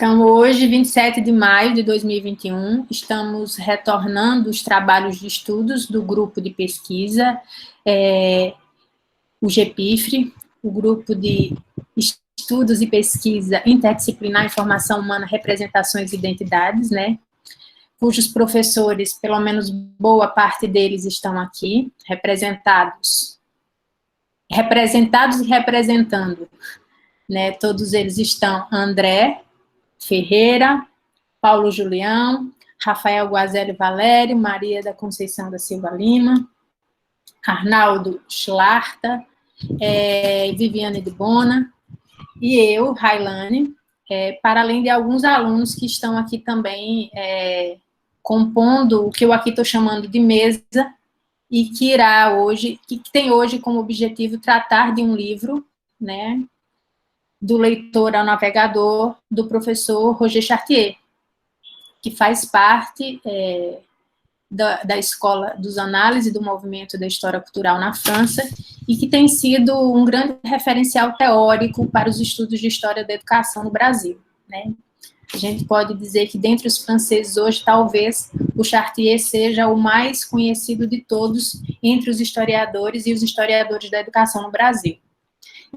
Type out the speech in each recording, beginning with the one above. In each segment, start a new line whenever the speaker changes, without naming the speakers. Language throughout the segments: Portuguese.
Então, hoje, 27 de maio de 2021, estamos retornando os trabalhos de estudos do grupo de pesquisa, o GPIFRE, o grupo de estudos e pesquisa interdisciplinar em formação humana, representações e identidades, né? Cujos professores, pelo menos boa parte deles, estão aqui, representados e representando, né? Todos eles estão: André Ferreira, Paulo Julião, Rafael Guazelli Valério, Maria da Conceição da Silva Lima, Arnaldo Schlarta, Viviane de Bona, e eu, Railane, para além de alguns alunos que estão aqui também compondo o que eu aqui estou chamando de mesa, e que tem hoje como objetivo tratar de um livro, né, do leitor ao navegador, do professor Roger Chartier, que faz parte da Escola dos Análises do Movimento da História Cultural na França, e que tem sido um grande referencial teórico para os estudos de História da Educação no Brasil, né? A gente pode dizer que, dentre os franceses hoje, talvez o Chartier seja o mais conhecido de todos entre os historiadores e os historiadores da educação no Brasil.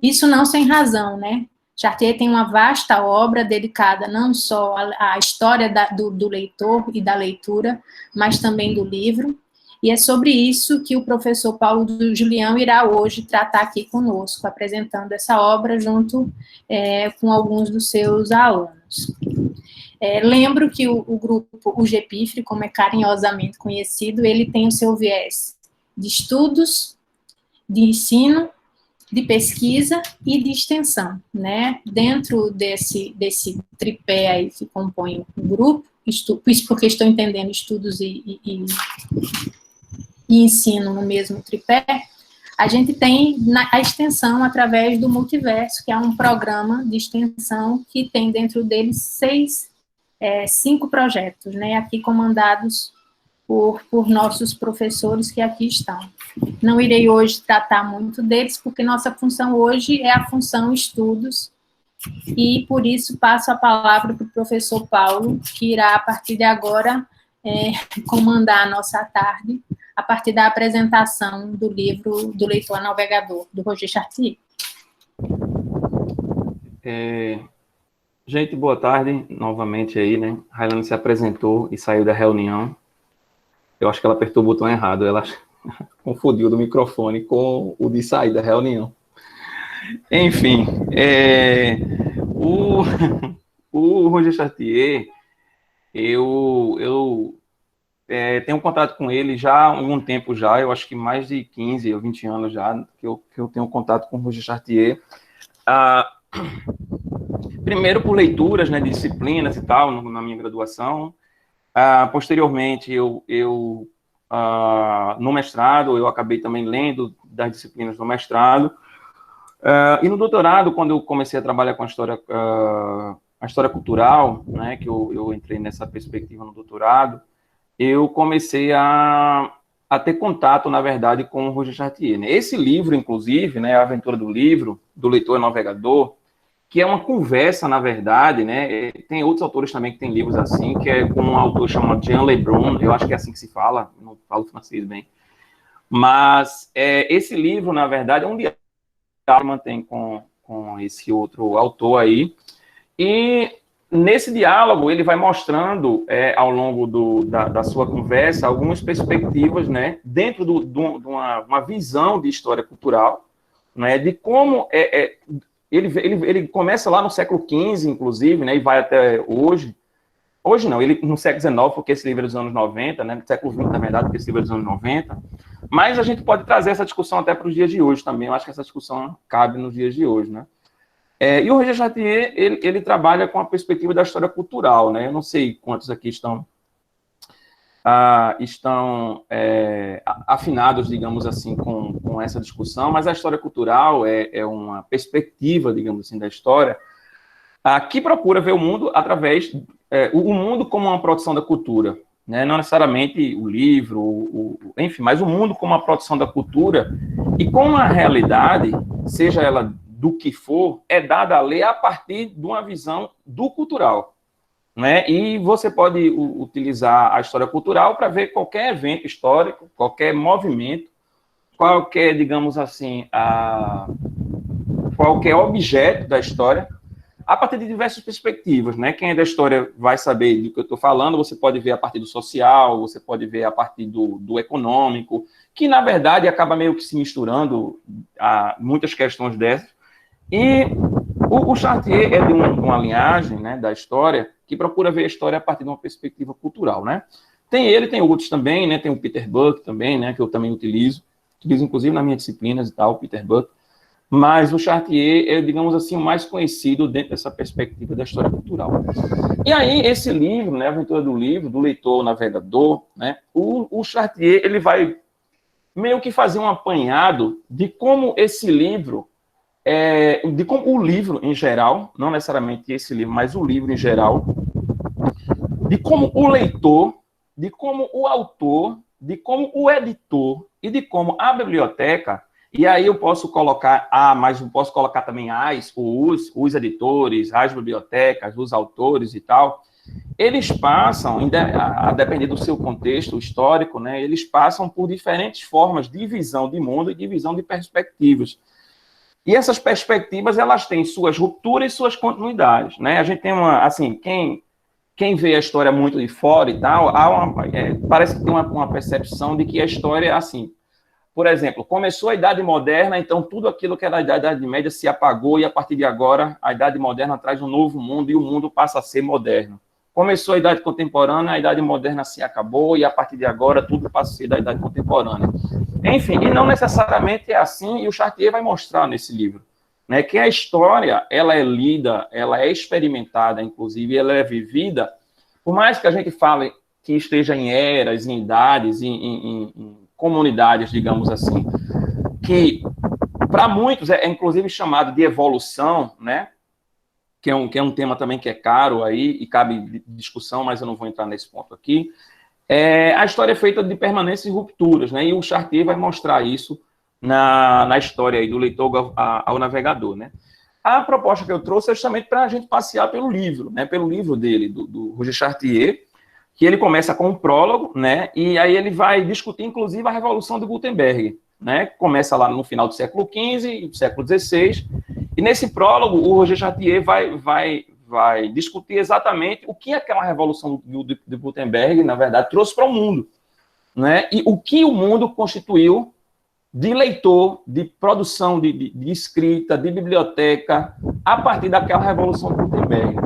Isso não sem razão, né? Chartier tem uma vasta obra dedicada não só à história do leitor e da leitura, mas também do livro, e é sobre isso que o professor Paulo Julião irá hoje tratar aqui conosco, apresentando essa obra junto com alguns dos seus alunos. Lembro que o grupo, o GPIFRE, como é carinhosamente conhecido, ele tem o seu viés de estudos, de ensino, de pesquisa e de extensão, né? Dentro desse tripé aí que compõe o grupo, isso porque estou entendendo estudos e ensino no mesmo tripé, a gente tem a extensão através do Multiverso, que é um programa de extensão que tem dentro dele 5 projetos, né? Aqui comandados por nossos professores que aqui estão. Não irei hoje tratar muito deles, porque nossa função hoje é a função estudos, e por isso passo a palavra para o professor Paulo, que irá, a partir de agora, comandar a nossa tarde, a partir da apresentação do livro do Leitor Navegador, do Roger Chartier.
Gente, boa tarde, novamente aí, né? Railane se apresentou e saiu da reunião. Eu acho que ela apertou o botão errado, ela confundiu do microfone com o de sair da reunião. Enfim, o Roger Chartier, eu tenho contato com ele já há algum tempo já, eu acho que mais de 15 ou 20 anos já, que eu tenho contato com o Roger Chartier. Primeiro por leituras, né, de disciplinas e tal, na minha graduação. Posteriormente, no mestrado, eu acabei também lendo das disciplinas do mestrado. E no doutorado, quando eu comecei a trabalhar com a história cultural, né, que eu entrei nessa perspectiva no doutorado, eu comecei a ter contato, na verdade, com o Roger Chartier, né? Esse livro, inclusive, né, A Aventura do Livro, do Leitor Navegador, que é uma conversa, na verdade, né? Tem outros autores também que têm livros assim, que é com um autor chamado Jean Lebrun, eu acho que é assim que se fala, não falo francês bem. Mas esse livro, na verdade, é um diálogo que mantém com esse outro autor aí. E nesse diálogo, ele vai mostrando, ao longo da sua conversa, algumas perspectivas, né? Dentro de uma visão de história cultural, né? De como ele começa lá no século XV, inclusive, né, e vai até hoje. Hoje não, ele no século XIX, porque esse livro é dos anos 90, né, no século XX, na verdade, porque esse livro é dos anos 90. Mas a gente pode trazer essa discussão até para os dias de hoje também. Eu acho que essa discussão cabe nos dias de hoje, né? E o Roger Chartier, ele trabalha com a perspectiva da história cultural, né? Eu não sei quantos aqui estão afinados, digamos assim, com essa discussão, mas a história cultural é uma perspectiva, digamos assim, da história, que procura ver o mundo através, o mundo como uma produção da cultura, né? Não necessariamente o livro, enfim, mas o mundo como uma produção da cultura, e como a realidade, seja ela do que for, é dada a ler a partir de uma visão do cultural, né? E você pode utilizar a história cultural para ver qualquer evento histórico, qualquer movimento, qualquer, digamos assim, qualquer objeto da história, a partir de diversas perspectivas, né? Quem é da história vai saber do que eu estou falando, você pode ver a partir do social, você pode ver a partir do econômico, que, na verdade, acaba meio que se misturando a muitas questões dessas. E o Chartier é de uma linhagem, né, da história que procura ver a história a partir de uma perspectiva cultural, né? Tem outros também, né? Tem o Peter Buck também, né? Que eu também utilizo inclusive nas minhas disciplinas e tal, o Peter Buck. Mas o Chartier é, digamos assim, o mais conhecido dentro dessa perspectiva da história cultural. E aí, esse livro, né, a aventura do livro, do leitor ao navegador, né, o Chartier, ele vai meio que fazer um apanhado de como esse livro, de como o livro em geral, não necessariamente esse livro, mas o livro em geral, de como o leitor, de como o autor, de como o editor e de como a biblioteca. E aí eu posso colocar mas eu posso colocar também os editores, as bibliotecas, os autores e tal. Eles passam, a depender do seu contexto histórico, né, eles passam por diferentes formas de visão de mundo e de visão de perspectivas. E essas perspectivas, elas têm suas rupturas e suas continuidades, né? A gente tem assim, quem vê a história muito de fora e tal, parece que tem uma percepção de que a história é assim. Por exemplo, começou a Idade Moderna, então tudo aquilo que era da Idade Média se apagou e a partir de agora a Idade Moderna traz um novo mundo e o mundo passa a ser moderno. Começou a Idade Contemporânea, a Idade Moderna se acabou e a partir de agora tudo passa a ser da Idade Contemporânea. Enfim, e não necessariamente é assim, e o Chartier vai mostrar nesse livro, né, que a história, ela é lida, ela é experimentada, inclusive, ela é vivida, por mais que a gente fale que esteja em eras, em idades, em comunidades, digamos assim, que para muitos é inclusive chamado de evolução, né? Que é um tema também que é caro aí e cabe discussão, mas eu não vou entrar nesse ponto aqui. A história é feita de permanências e rupturas, né? E o Chartier vai mostrar isso na história aí do leitor ao navegador, né? A proposta que eu trouxe é justamente para a gente passear pelo livro, né? Pelo livro dele, do Roger Chartier, que ele começa com um prólogo, né? E aí ele vai discutir, inclusive, a Revolução de Gutenberg, né? Começa lá no final do século XV, século XVI, e nesse prólogo o Roger Chartier vai discutir exatamente o que aquela Revolução de Gutenberg, na verdade, trouxe para o mundo, né? E o que o mundo constituiu de leitor, de produção, de escrita, de biblioteca, a partir daquela Revolução de Gutenberg.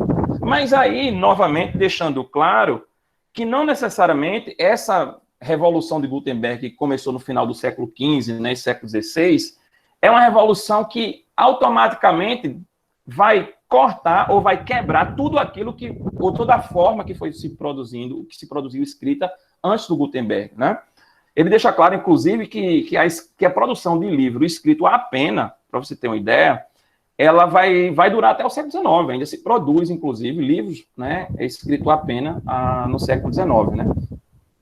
Mas aí, novamente, deixando claro que não necessariamente essa revolução de Gutenberg, que começou no final do século XV, né, século XVI, é uma revolução que automaticamente vai cortar ou vai quebrar tudo aquilo ou toda a forma que foi se produzindo, que se produziu escrita antes do Gutenberg, né? Ele deixa claro, inclusive, que a produção de livro escrito à pena, para você ter uma ideia, ela vai durar até o século XIX, ainda se produz, inclusive, livros, né, escrito à pena no século XIX, né?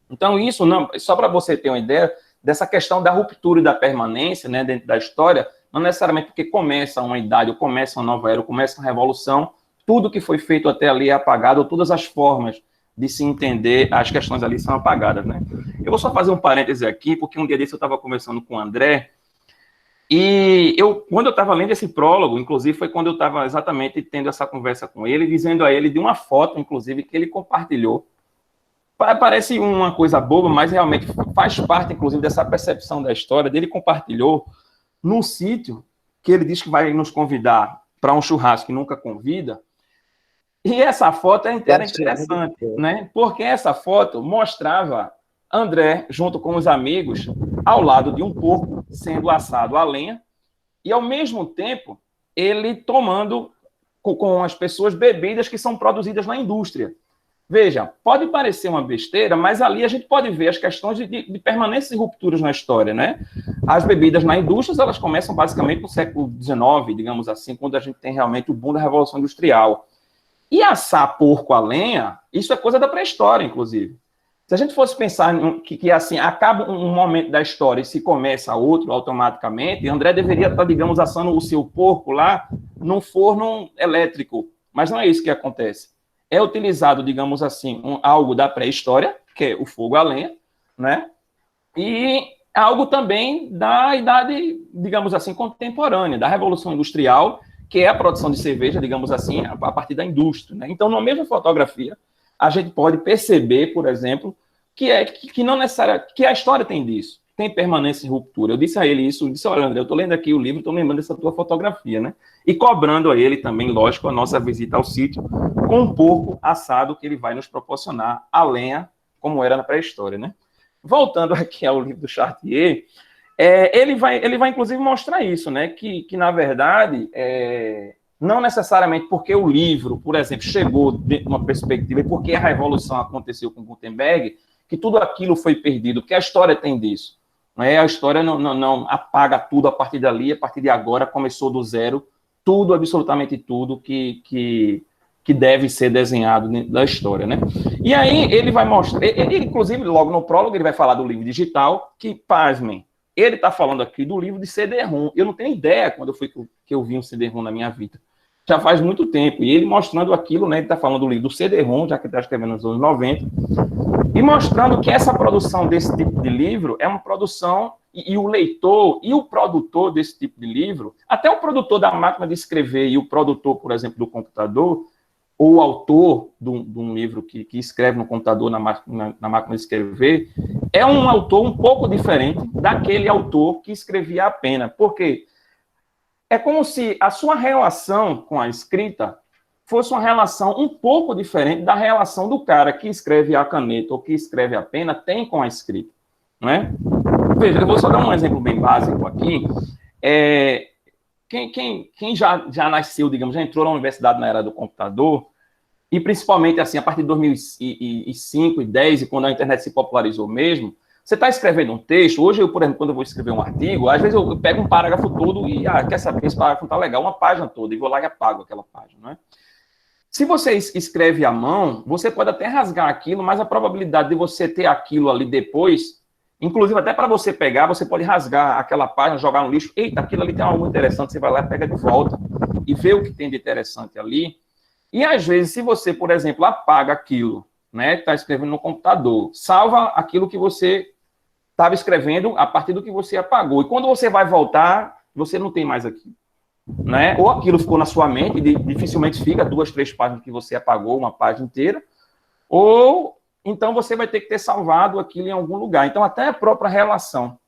Então, isso, não, só para você ter uma ideia dessa questão da ruptura e da permanência, né, dentro da história, não necessariamente porque começa uma idade, ou começa uma nova era, ou começa uma revolução, tudo que foi feito até ali é apagado, ou todas as formas de se entender as questões ali são apagadas, né? Eu vou só fazer um parêntese aqui, porque um dia desse eu estava conversando com o André, e quando eu estava lendo esse prólogo, inclusive foi quando eu estava exatamente tendo essa conversa com ele, dizendo a ele de uma foto, inclusive, que ele compartilhou. Parece uma coisa boba, mas realmente faz parte, inclusive, dessa percepção da história. Ele compartilhou num sítio que ele diz que vai nos convidar para um churrasco que nunca convida. E essa foto é interessante, né? Porque essa foto mostrava André, junto com os amigos, ao lado de um porco sendo assado a lenha, e, ao mesmo tempo, ele tomando com as pessoas bebidas que são produzidas na indústria. Veja, pode parecer uma besteira, mas ali a gente pode ver as questões de permanências e rupturas na história, né? As bebidas na indústria, elas começam basicamente no século XIX, digamos assim, quando a gente tem realmente o boom da Revolução Industrial. E assar porco a lenha, isso é coisa da pré-história, inclusive. Se a gente fosse pensar que assim, acaba um momento da história e se começa outro automaticamente, André deveria estar, digamos, assando o seu porco lá num forno elétrico. Mas não é isso que acontece. É utilizado, digamos assim, algo da pré-história, que é o fogo a lenha, né? E algo também da idade, digamos assim, contemporânea, da Revolução Industrial, que é a produção de cerveja, digamos assim, a partir da indústria, né? Então, na mesma fotografia, a gente pode perceber, por exemplo, que não necessariamente, que a história tem disso, tem permanência e ruptura. Eu disse a ele isso, eu disse, olha, André, eu estou lendo aqui o livro, estou lembrando dessa tua fotografia, né? E cobrando a ele também, lógico, a nossa visita ao sítio, com um porco assado que ele vai nos proporcionar a lenha, como era na pré-história, né? Voltando aqui ao livro do Chartier, ele vai inclusive mostrar isso, né? Que na verdade, não necessariamente porque o livro, por exemplo, chegou dentro de uma perspectiva e porque a revolução aconteceu com Gutenberg, que tudo aquilo foi perdido, porque a história tem disso. Né? A história não apaga tudo a partir dali, a partir de agora começou do zero, tudo, absolutamente tudo que deve ser desenhado dentro da história, né? E aí ele vai mostrar, inclusive logo no prólogo ele vai falar do livro digital, que, pasmem, ele está falando aqui do livro de CD-ROM. Eu não tenho ideia quando que eu vi um CD-ROM na minha vida. Já faz muito tempo. E ele mostrando aquilo, né? Ele está falando do livro do CD-ROM, já que ele está escrevendo nos anos 90, e mostrando que essa produção desse tipo de livro é uma produção, e o leitor e o produtor desse tipo de livro, até o produtor da máquina de escrever e o produtor, por exemplo, do computador, ou o autor de um livro que escreve no computador, na máquina de escrever, é um autor um pouco diferente daquele autor que escrevia a pena. Por quê? É como se a sua relação com a escrita fosse uma relação um pouco diferente da relação do cara que escreve a caneta ou que escreve a pena tem com a escrita. Não é? Veja, eu vou só dar um exemplo bem básico aqui. Quem já nasceu, digamos, já entrou na universidade na era do computador, e principalmente assim, a partir de 2005 e 2010, e quando a internet se popularizou mesmo, você está escrevendo um texto, hoje eu, por exemplo, quando eu vou escrever um artigo, às vezes eu pego um parágrafo todo e, quer saber, esse parágrafo está legal, uma página toda, e vou lá e apago aquela página, não é? Se você escreve à mão, você pode até rasgar aquilo, mas a probabilidade de você ter aquilo ali depois, inclusive até para você pegar, você pode rasgar aquela página, jogar no lixo, eita, aquilo ali tem algo interessante, você vai lá e pega de volta e vê o que tem de interessante ali. E às vezes, se você, por exemplo, apaga aquilo, né, que está escrevendo no computador, salva aquilo que você estava escrevendo a partir do que você apagou. E quando você vai voltar, você não tem mais aquilo. Né? Ou aquilo ficou na sua mente, dificilmente fica 2, 3 páginas que você apagou, uma página inteira, ou então você vai ter que ter salvado aquilo em algum lugar. Então, até a própria relação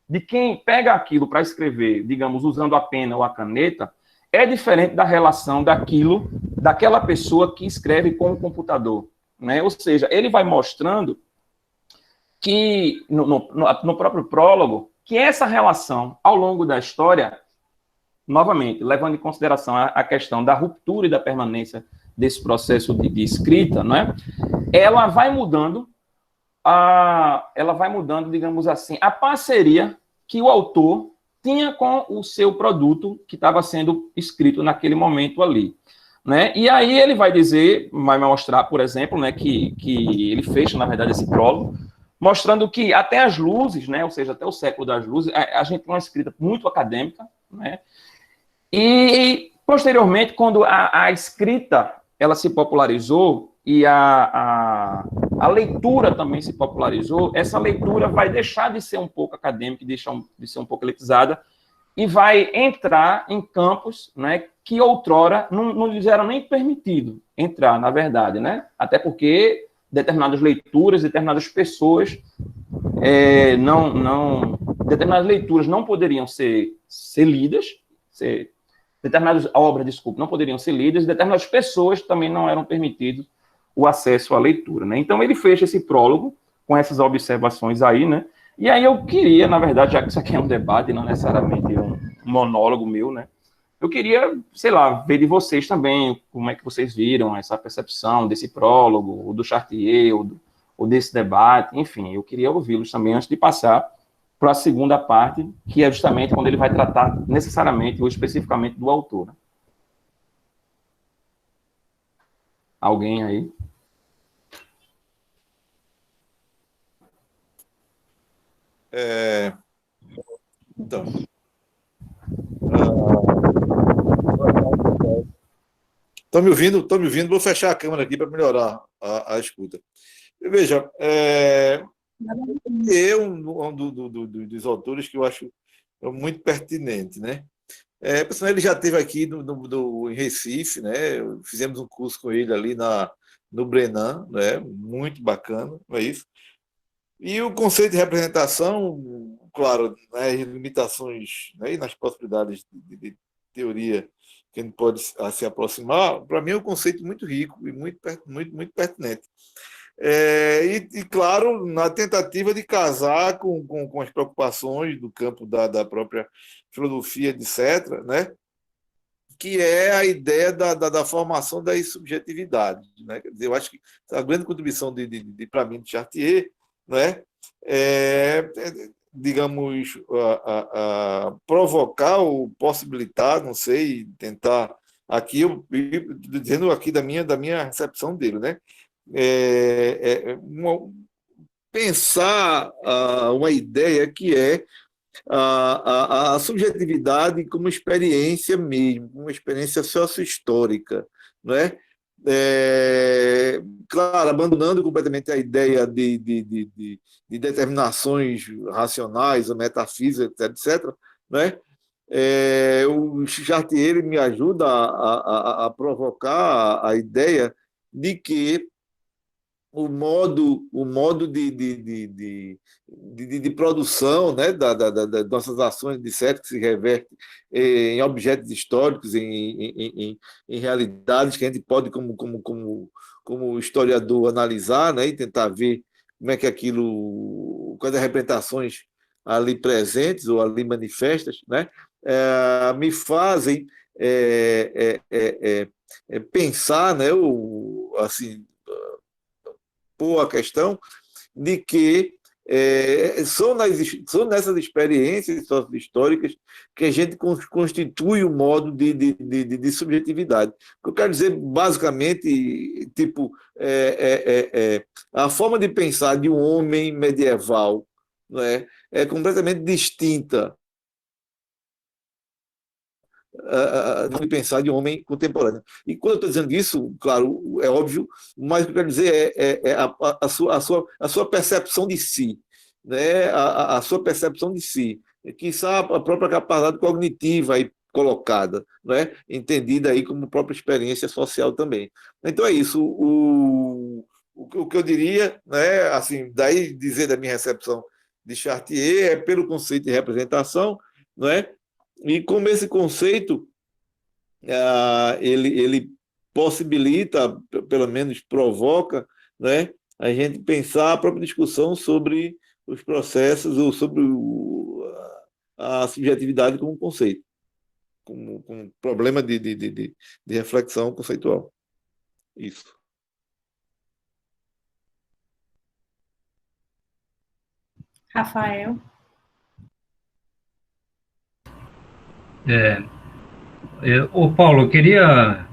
de quem pega aquilo para escrever, digamos, usando a pena ou a caneta, é diferente da relação daquela pessoa que escreve com o computador. Né? Ou seja, ele vai mostrando que, no próprio prólogo, que essa relação, ao longo da história, novamente, levando em consideração a questão da ruptura e da permanência desse processo de escrita, não é? Ela vai mudando, digamos assim, a parceria que o autor tinha com o seu produto que estava sendo escrito naquele momento ali. Né? E aí ele vai dizer, vai mostrar, por exemplo, né, que ele fecha, na verdade, esse prólogo, mostrando que até as luzes, né, ou seja, até o século das luzes, a gente tem uma escrita muito acadêmica, né? E, posteriormente, quando a escrita ela se popularizou e a leitura também se popularizou, essa leitura vai deixar de ser um pouco acadêmica, de ser um pouco elitizada, e vai entrar em campos, né, que outrora não lhes era nem permitido entrar, na verdade, né? Até porque determinadas leituras, determinadas pessoas, determinadas leituras não poderiam ser lidas, determinadas obras, desculpa, não poderiam ser lidas, determinadas pessoas também não eram permitidos o acesso à leitura, né? Então ele fecha esse prólogo com essas observações aí, né? E aí eu queria, na verdade, já que isso aqui é um debate, não necessariamente um monólogo meu, né? Eu queria, sei lá, ver de vocês também como é que vocês viram essa percepção desse prólogo, ou do Chartier, ou desse debate, enfim, eu queria ouvi-los também antes de passar para a segunda parte, que é justamente quando ele vai tratar necessariamente ou especificamente do autor. Alguém aí?
Então, estão me ouvindo? Estão me ouvindo? Vou fechar a câmera aqui para melhorar a escuta. Veja, dos autores que eu acho muito pertinente, né? Ele já esteve aqui em Recife, né? Fizemos um curso com ele ali no Brenan, né? Muito bacana, não é isso? E o conceito de representação, claro, nas limitações, né, e nas possibilidades de teoria que a gente pode se aproximar, para mim é um conceito muito rico e muito pertinente. Claro, na tentativa de casar com as preocupações do campo da própria filosofia, etc., né? Que é a ideia da formação das subjetividades. Né? Quer dizer, eu acho que a grande contribuição, para mim, de Chartier, né? Digamos, provocar ou possibilitar, não sei, tentar, aqui, dizendo aqui da minha recepção dele, né? Pensar uma ideia que é a subjetividade como experiência mesmo, uma experiência sociohistórica, não é? Claro, abandonando completamente a ideia de determinações racionais ou metafísicas, etc., não é? O Chartier me ajuda a provocar a ideia de que o modo de produção, né, das nossas ações, de certo, que se reverte em objetos históricos, em realidades que a gente pode, como historiador, analisar, né, e tentar ver como é que aquilo, quais as representações ali presentes ou ali manifestas, né, me fazem pensar, né, assim, a questão de que são nessas experiências históricas que a gente constitui o modo de subjetividade. O que eu quero dizer, basicamente, tipo, a forma de pensar de um homem medieval, não é completamente distinta de pensar de um homem contemporâneo. E quando eu estou dizendo isso, claro, é óbvio, mas o que eu quero dizer é a sua percepção de si, né? A sua percepção de si, quiçá a própria capacidade cognitiva aí colocada, né? Entendida aí como própria experiência social também. Então é isso. O que eu diria, né? Assim, daí dizer da minha recepção de Chartier é pelo conceito de representação, não é? E como esse conceito ele possibilita, pelo menos provoca, né, a gente pensar a própria discussão sobre os processos ou sobre a subjetividade como conceito, como problema de reflexão conceitual. Isso.
Rafael.
Paulo, eu queria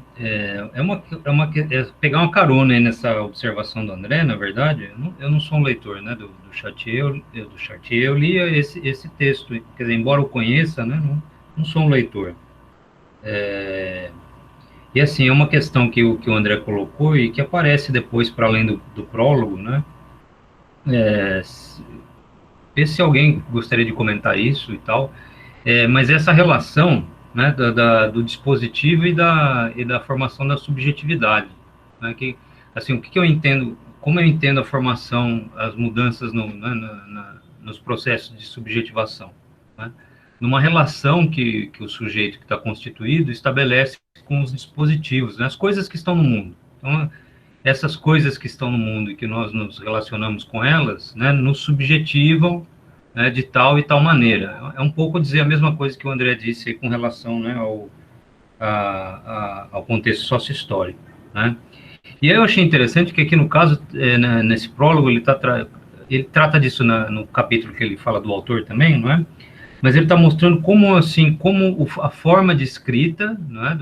pegar uma carona aí nessa observação do André, na verdade. Eu não sou um leitor, né, do Chartier, eu li esse texto, quer dizer, embora eu conheça, né, não sou um leitor. E assim, é uma questão que o André colocou e que aparece depois para além do prólogo, né? Ver se alguém gostaria de comentar isso e tal. Mas essa relação, né, do dispositivo e da formação da subjetividade, né, que, assim, o que eu entendo, como eu entendo a formação, as mudanças nos processos de subjetivação, né, numa relação que o sujeito que está constituído estabelece com os dispositivos, né, as coisas que estão no mundo. Então, essas coisas que estão no mundo e que nós nos relacionamos com elas, né, nos subjetivam, né, de tal e tal maneira. É um pouco dizer a mesma coisa que o André disse aí com relação, né, ao contexto sócio-histórico, né? E aí eu achei interessante que aqui no caso, nesse prólogo, ele trata disso no capítulo que ele fala do autor também, não é? Mas ele está mostrando como, assim, a forma de escrita, não é?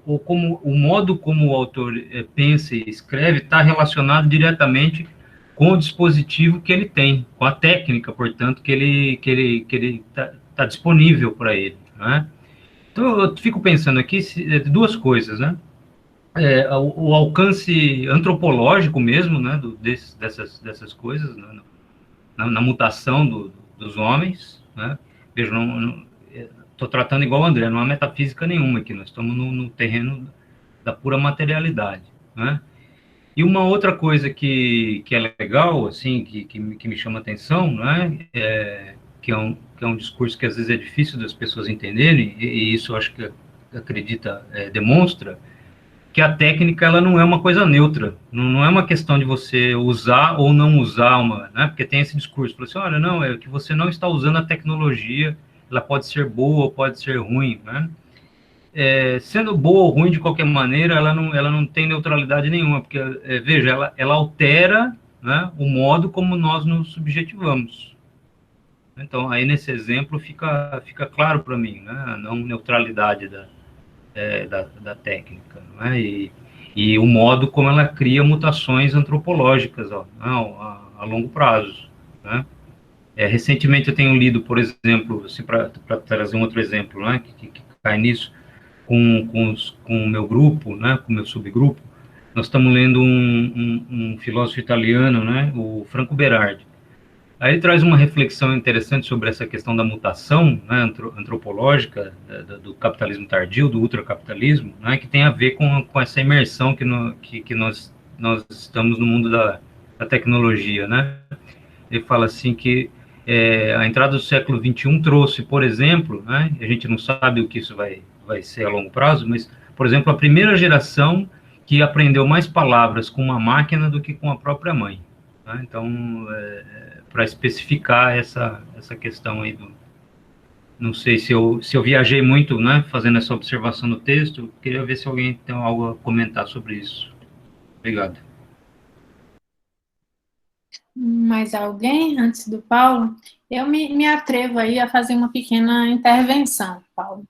Ou como o modo como o autor pensa e escreve está relacionado diretamente com o dispositivo que ele tem, com a técnica, portanto, que ele tá disponível para ele, né? Então, eu fico pensando aqui duas coisas, né? O alcance antropológico mesmo, né, dessas coisas, né, na mutação dos homens, né? Veja, estou tratando igual o André, não há metafísica nenhuma aqui, nós estamos no terreno da pura materialidade, né? E uma outra coisa que é legal, assim, que me chama a atenção, né, que é um discurso que às vezes é difícil das pessoas entenderem, e isso eu acho que demonstra, que a técnica ela não é uma coisa neutra, não é uma questão de você usar ou não usar né, porque tem esse discurso, assim, olha, não, é que você não está usando a tecnologia, ela pode ser boa ou pode ser ruim, né? Sendo boa ou ruim de qualquer maneira, ela não tem neutralidade nenhuma, porque, veja, ela altera, né, o modo como nós nos subjetivamos. Então, aí nesse exemplo fica claro para mim, né, a não neutralidade da técnica, né, e o modo como ela cria mutações antropológicas a longo prazo, né. Recentemente eu tenho lido, por exemplo, assim, para trazer um outro exemplo, né, que cai nisso, com o meu grupo, né, com o meu subgrupo, nós estamos lendo um filósofo italiano, né, o Franco Berardi. Aí ele traz uma reflexão interessante sobre essa questão da mutação, né, antropológica do capitalismo tardio, do ultracapitalismo, né, que tem a ver com essa imersão que nós estamos no mundo da tecnologia, né. Ele fala assim que a entrada do século XXI trouxe, por exemplo, né, a gente não sabe o que isso vai ser a longo prazo, mas, por exemplo, a primeira geração que aprendeu mais palavras com uma máquina do que com a própria mãe. Tá? Então, para especificar essa questão aí não sei se eu viajei muito, né, fazendo essa observação no texto, queria ver se alguém tem algo a comentar sobre isso. Obrigado.
Mais alguém, antes do Paulo? Eu me atrevo aí a fazer uma pequena intervenção, Paulo.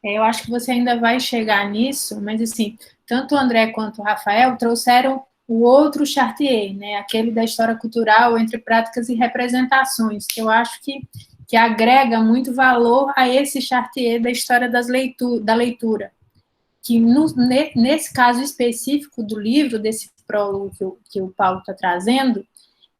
Eu acho que você ainda vai chegar nisso, mas assim, tanto o André quanto o Rafael trouxeram o outro Chartier, né, aquele da história cultural entre práticas e representações, que eu acho que agrega muito valor a esse Chartier da história da leitura, que nesse caso específico do livro, desse prólogo que o Paulo está trazendo,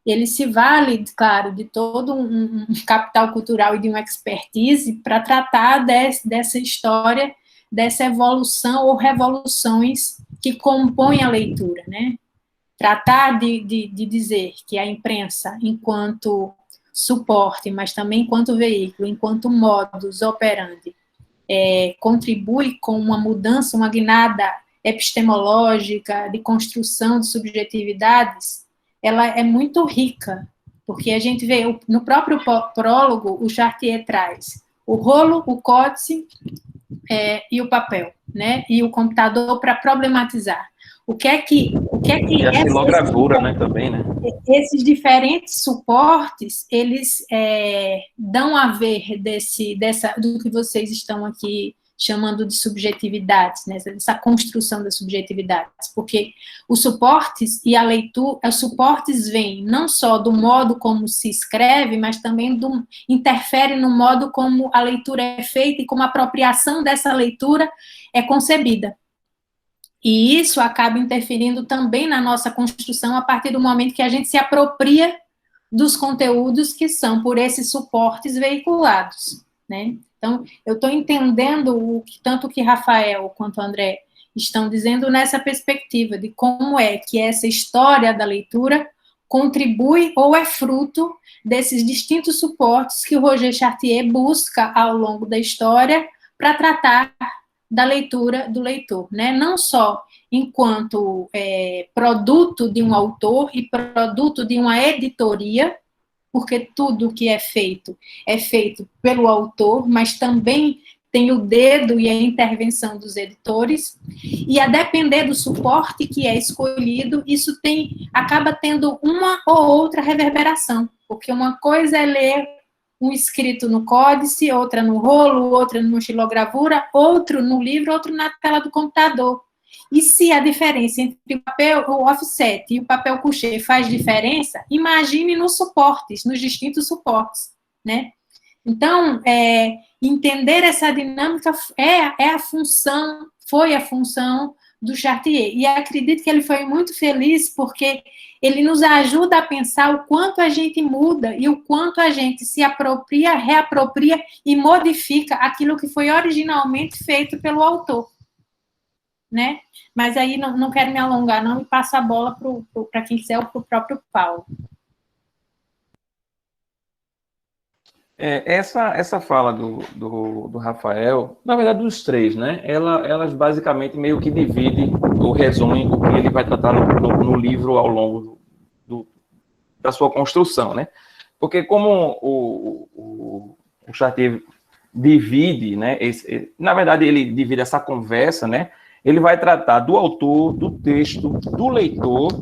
ele se vale, claro, de todo um capital cultural e de uma expertise para tratar dessa história, dessa evolução ou revoluções que compõem a leitura, né? Tratar de dizer que a imprensa, enquanto suporte, mas também enquanto veículo, enquanto modus operandi, contribui com uma mudança, uma guinada epistemológica de construção de subjetividades, ela é muito rica, porque a gente vê, no próprio prólogo, o Chartier traz o rolo, o códice e o papel, né, e o computador para problematizar. O que é que
e a xilogravura, né, também, né?
Esses diferentes suportes, eles dão a ver do que vocês estão aqui chamando de subjetividades, né, dessa construção das subjetividades, porque os suportes e a leitura, os suportes vêm não só do modo como se escreve, mas também interfere no modo como a leitura é feita e como a apropriação dessa leitura é concebida. E isso acaba interferindo também na nossa construção a partir do momento que a gente se apropria dos conteúdos que são por esses suportes veiculados, né? Então, eu estou entendendo tanto que Rafael quanto André estão dizendo nessa perspectiva de como é que essa história da leitura contribui ou é fruto desses distintos suportes que o Roger Chartier busca ao longo da história para tratar da leitura do leitor, né? Não só enquanto produto de um autor e produto de uma editoria, porque tudo que é feito pelo autor, mas também tem o dedo e a intervenção dos editores, e a depender do suporte que é escolhido, isso acaba tendo uma ou outra reverberação, porque uma coisa é ler um escrito no códice, outra no rolo, outra no xilogravura, outro no livro, outro na tela do computador. E se a diferença entre o offset e o papel couché faz diferença, imagine nos suportes, nos distintos suportes, né? Então, entender essa dinâmica foi a função do Chartier. E acredito que ele foi muito feliz porque ele nos ajuda a pensar o quanto a gente muda e o quanto a gente se apropria, reapropria e modifica aquilo que foi originalmente feito pelo autor, né? Mas aí não quero me alongar, não, e passo a bola para quem quiser, ou para o próprio Paulo.
Essa fala do Rafael, na verdade dos três, né? Elas basicamente meio que dividem ou resumem o que ele vai tratar no livro ao longo da sua construção, né? Porque como o Chartier divide, né? Na verdade, ele divide essa conversa, né? Ele vai tratar do autor, do texto, do leitor,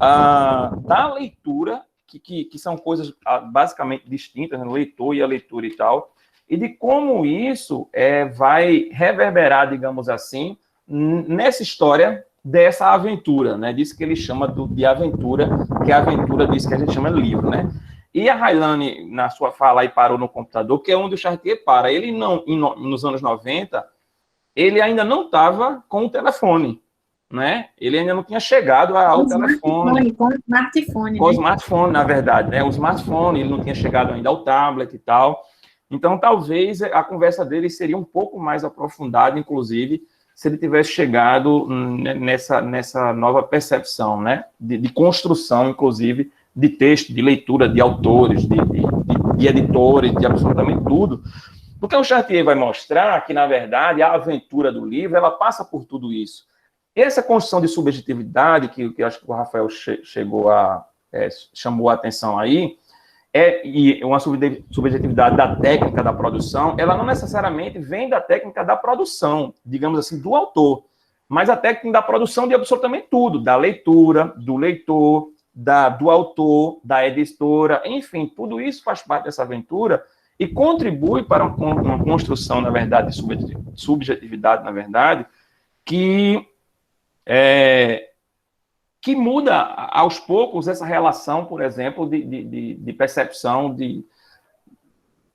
da leitura, que são coisas basicamente distintas, né? O leitor e a leitura e tal, e de como isso vai reverberar, digamos assim, nessa história dessa aventura, né? Disso que ele chama de aventura, que a aventura disso que a gente chama de livro, né? E a Railane, na sua fala, aí parou no computador, que é onde o Chartier para. Ele não, nos anos 90, ele ainda não estava com o telefone, né? Ele ainda não tinha chegado ao telefone.
Com o smartphone.
Com o smartphone, na verdade, né? O smartphone, ele não tinha chegado ainda ao tablet e tal. Então, talvez a conversa dele seria um pouco mais aprofundada, inclusive, se ele tivesse chegado nessa nova percepção, né? De construção, inclusive, de texto, de leitura, de autores, de editores, de absolutamente tudo. Porque o Chartier vai mostrar que, na verdade, a aventura do livro, ela passa por tudo isso. Essa construção de subjetividade, que acho que o Rafael chamou a atenção aí, e uma subjetividade da técnica da produção, ela não necessariamente vem da técnica da produção, digamos assim, do autor, mas a técnica da produção de absolutamente tudo, da leitura, do leitor, do autor, da editora, enfim, tudo isso faz parte dessa aventura e contribui para uma construção, na verdade, de subjetividade, na verdade, que muda aos poucos essa relação, por exemplo, de percepção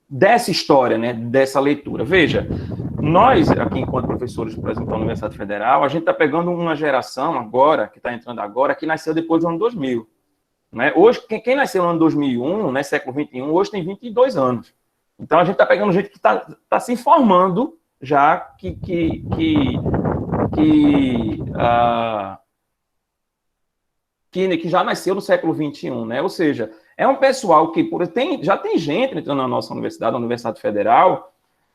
dessa história, né, dessa leitura. Veja, nós, aqui enquanto professores, por exemplo, da Universidade Federal, a gente está pegando uma geração agora, que está entrando agora, que nasceu depois do ano 2000. Né? Hoje, quem nasceu no ano 2001, né, século XXI, hoje tem 22 anos. Então, a gente está pegando gente que está se informando já que já nasceu no século XXI, né? Ou seja, é um pessoal que já tem gente entrando na nossa universidade, na Universidade Federal,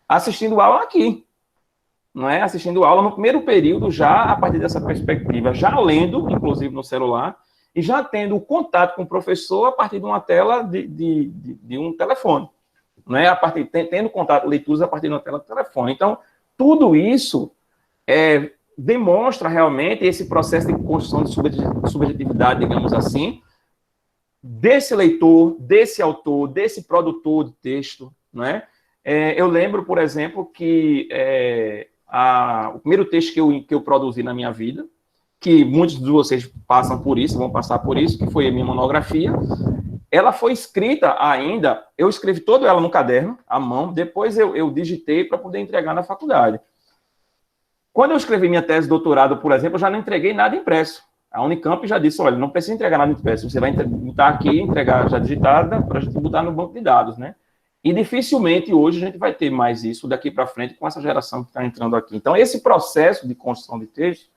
assistindo aula aqui, não é? Assistindo aula no primeiro período, já a partir dessa perspectiva, já lendo, inclusive no celular, e já tendo o contato com o professor a partir de uma tela de um telefone, não é? Tendo contato, leituras a partir de uma tela de telefone. Então, tudo isso demonstra realmente esse processo de construção de subjetividade, digamos assim, desse leitor, desse autor, desse produtor de texto, não é? Eu lembro, por exemplo, que o primeiro texto que eu produzi na minha vida, que muitos de vocês passam por isso, vão passar por isso, que foi a minha monografia, ela foi escrita ainda, eu escrevi toda ela no caderno, à mão, depois eu digitei para poder entregar na faculdade. Quando eu escrevi minha tese de doutorado, por exemplo, eu já não entreguei nada impresso. A Unicamp já disse, olha, não precisa entregar nada impresso, você vai botar aqui, entregar já digitada, para a gente botar no banco de dados, né? E dificilmente hoje a gente vai ter mais isso daqui para frente com essa geração que está entrando aqui. Então, esse processo de construção de texto,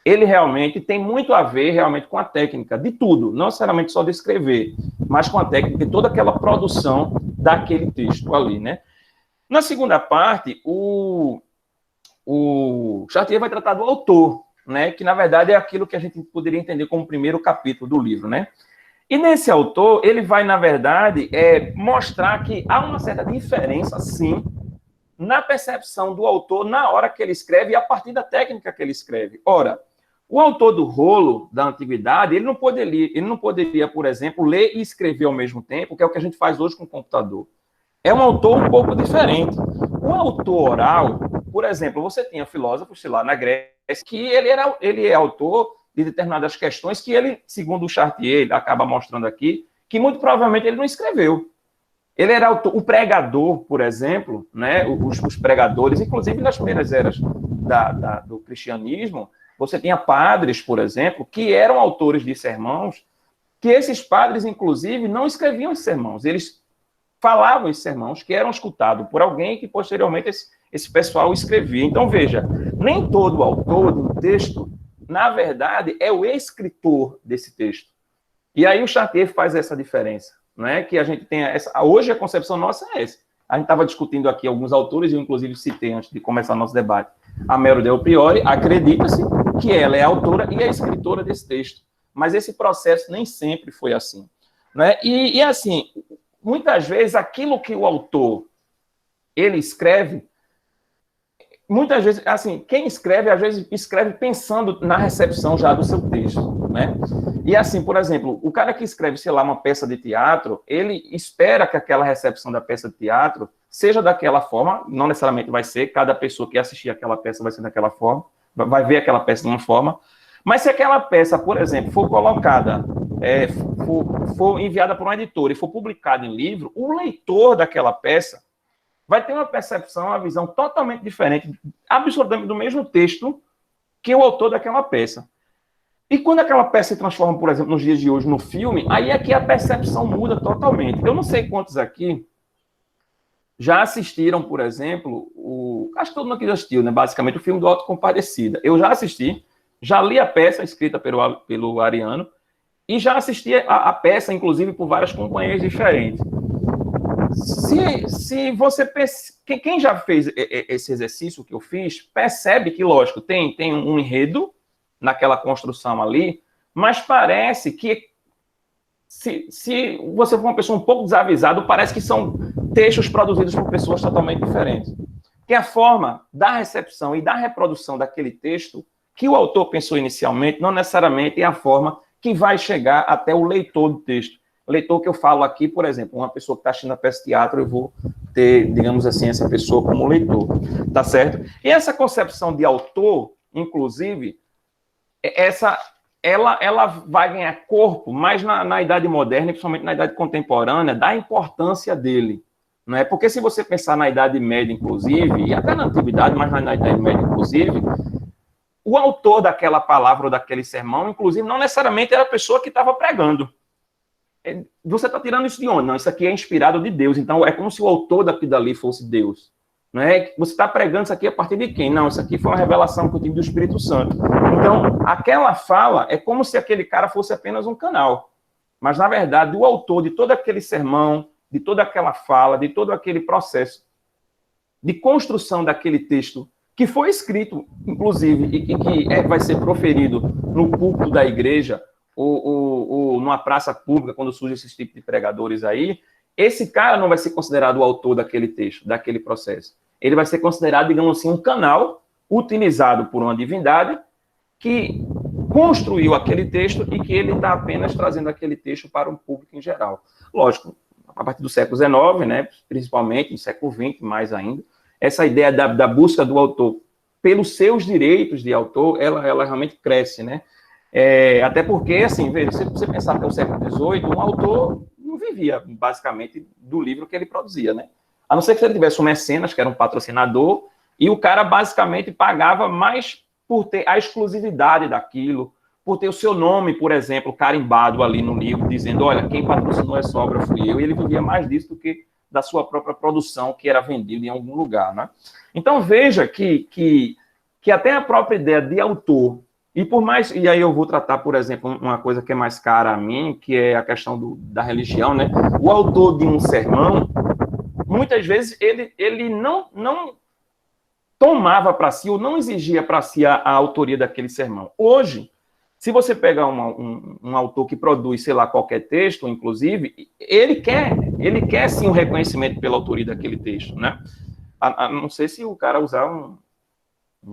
ele realmente tem muito a ver realmente com a técnica de tudo, não necessariamente só de escrever, mas com a técnica de toda aquela produção daquele texto ali, né? Na segunda parte, o Chartier vai tratar do autor, né? Que, na verdade, é aquilo que a gente poderia entender como o primeiro capítulo do livro, né? E nesse autor, ele vai, na verdade, mostrar que há uma certa diferença, sim, na percepção do autor na hora que ele escreve e a partir da técnica que ele escreve. Ora, o autor do rolo da antiguidade, ele não poderia, por exemplo, ler e escrever ao mesmo tempo, que é o que a gente faz hoje com o computador. É um autor um pouco diferente. O autor oral, Por exemplo, você tinha filósofos, sei lá, na Grécia, que ele é autor de determinadas questões que ele, segundo o Chartier, ele acaba mostrando aqui, que muito provavelmente ele não escreveu. Ele era autor, o pregador, por exemplo, né, os pregadores, inclusive nas primeiras eras do cristianismo, você tinha padres, por exemplo, que eram autores de sermões, que esses padres, inclusive, não escreviam sermões, eles falavam esses sermões que eram escutados por alguém que, posteriormente, esse pessoal escrevia. Então, veja, nem todo autor de um texto, na verdade, é o escritor desse texto. E aí o Chartier faz essa diferença, né? Que a gente tem hoje a concepção nossa é essa. A gente estava discutindo aqui alguns autores, eu inclusive citei antes de começar nosso debate, a Mero Del Priore, acredita-se que ela é a autora e a escritora desse texto. Mas esse processo nem sempre foi assim, né? E assim, muitas vezes aquilo que o autor ele escreve, muitas vezes, assim, quem escreve, às vezes, escreve pensando na recepção já do seu texto, né? E assim, por exemplo, o cara que escreve, sei lá, uma peça de teatro, ele espera que aquela recepção da peça de teatro seja daquela forma, não necessariamente vai ser, cada pessoa que assistir aquela peça vai ser daquela forma, vai ver aquela peça de uma forma, mas se aquela peça, por exemplo, for colocada, for enviada por um editor e for publicada em livro, o leitor daquela peça vai ter uma percepção, uma visão totalmente diferente, absolutamente do mesmo texto que o autor daquela peça. E quando aquela peça se transforma, por exemplo, nos dias de hoje no filme, aí é que a percepção muda totalmente. Eu não sei quantos aqui já assistiram, por exemplo, acho que todo mundo aqui já assistiu, né? Basicamente, o filme do Auto Compadecida. Eu já assisti, já li a peça escrita pelo Ariano, e já assisti a peça, inclusive, por várias companhias diferentes. Se você quem já fez esse exercício que eu fiz, percebe que, lógico, tem um enredo naquela construção ali, mas parece que se você for uma pessoa um pouco desavisada, parece que são textos produzidos por pessoas totalmente diferentes. Porque a forma da recepção e da reprodução daquele texto que o autor pensou inicialmente não necessariamente é a forma que vai chegar até o leitor do texto. O leitor que eu falo aqui, por exemplo, uma pessoa que está assistindo a peça de teatro, eu vou ter, digamos assim, essa pessoa como leitor, tá certo? E essa concepção de autor, inclusive, ela vai ganhar corpo mais na Idade Moderna, e principalmente na Idade Contemporânea, da importância dele. Não é? Porque se você pensar na Idade Média, inclusive, e até na Antiguidade, mas na Idade Média, inclusive, o autor daquela palavra ou daquele sermão, inclusive, não necessariamente era a pessoa que estava pregando. Você está tirando isso de onde? Não, isso aqui é inspirado de Deus. Então, é como se o autor dali fosse Deus. Não é? Você está pregando isso aqui a partir de quem? Não, isso aqui foi uma revelação que eu tive do Espírito Santo. Então, aquela fala é como se aquele cara fosse apenas um canal. Mas, na verdade, o autor de todo aquele sermão, de toda aquela fala, de todo aquele processo de construção daquele texto, que foi escrito, inclusive, e que vai ser proferido no púlpito da igreja, ou numa praça pública, quando surge esse tipo de pregadores aí, esse cara não vai ser considerado o autor daquele texto, daquele processo. Ele vai ser considerado, digamos assim, um canal utilizado por uma divindade que construiu aquele texto e que ele está apenas trazendo aquele texto para um público em geral. Lógico, a partir do século XIX, né, principalmente no século XX, mais ainda, essa ideia da busca do autor pelos seus direitos de autor, ela realmente cresce, né? Até porque, assim, veja, se você pensar até o século XVIII, um autor não vivia, basicamente, do livro que ele produzia, né? A não ser que ele tivesse um mecenas, que era um patrocinador, e o cara, basicamente, pagava mais por ter a exclusividade daquilo, por ter o seu nome, por exemplo, carimbado ali no livro, dizendo, olha, quem patrocinou essa obra fui eu, e ele vivia mais disso do que da sua própria produção, que era vendida em algum lugar, né? Então, veja que até a própria ideia de autor, e aí eu vou tratar, por exemplo, uma coisa que é mais cara a mim, que é a questão da religião, né? O autor de um sermão, muitas vezes, ele não tomava para si, ou não exigia para si a autoria daquele sermão. Hoje, se você pegar um autor que produz, sei lá, qualquer texto, inclusive, ele quer sim um reconhecimento pela autoria daquele texto, né? A não sei se o cara usar um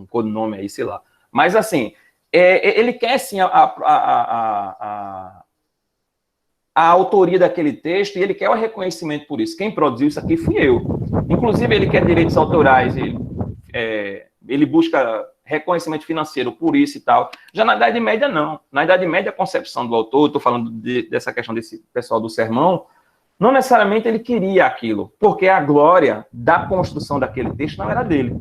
codinome aí, sei lá. Mas, assim, ele quer sim a autoria daquele texto e ele quer o reconhecimento por isso. Quem produziu isso aqui fui eu. Inclusive, ele quer direitos autorais ele busca reconhecimento financeiro por isso e tal. Já na Idade Média, não. Na Idade Média, a concepção do autor, estou falando dessa questão desse pessoal do sermão, não necessariamente ele queria aquilo, porque a glória da construção daquele texto não era dele.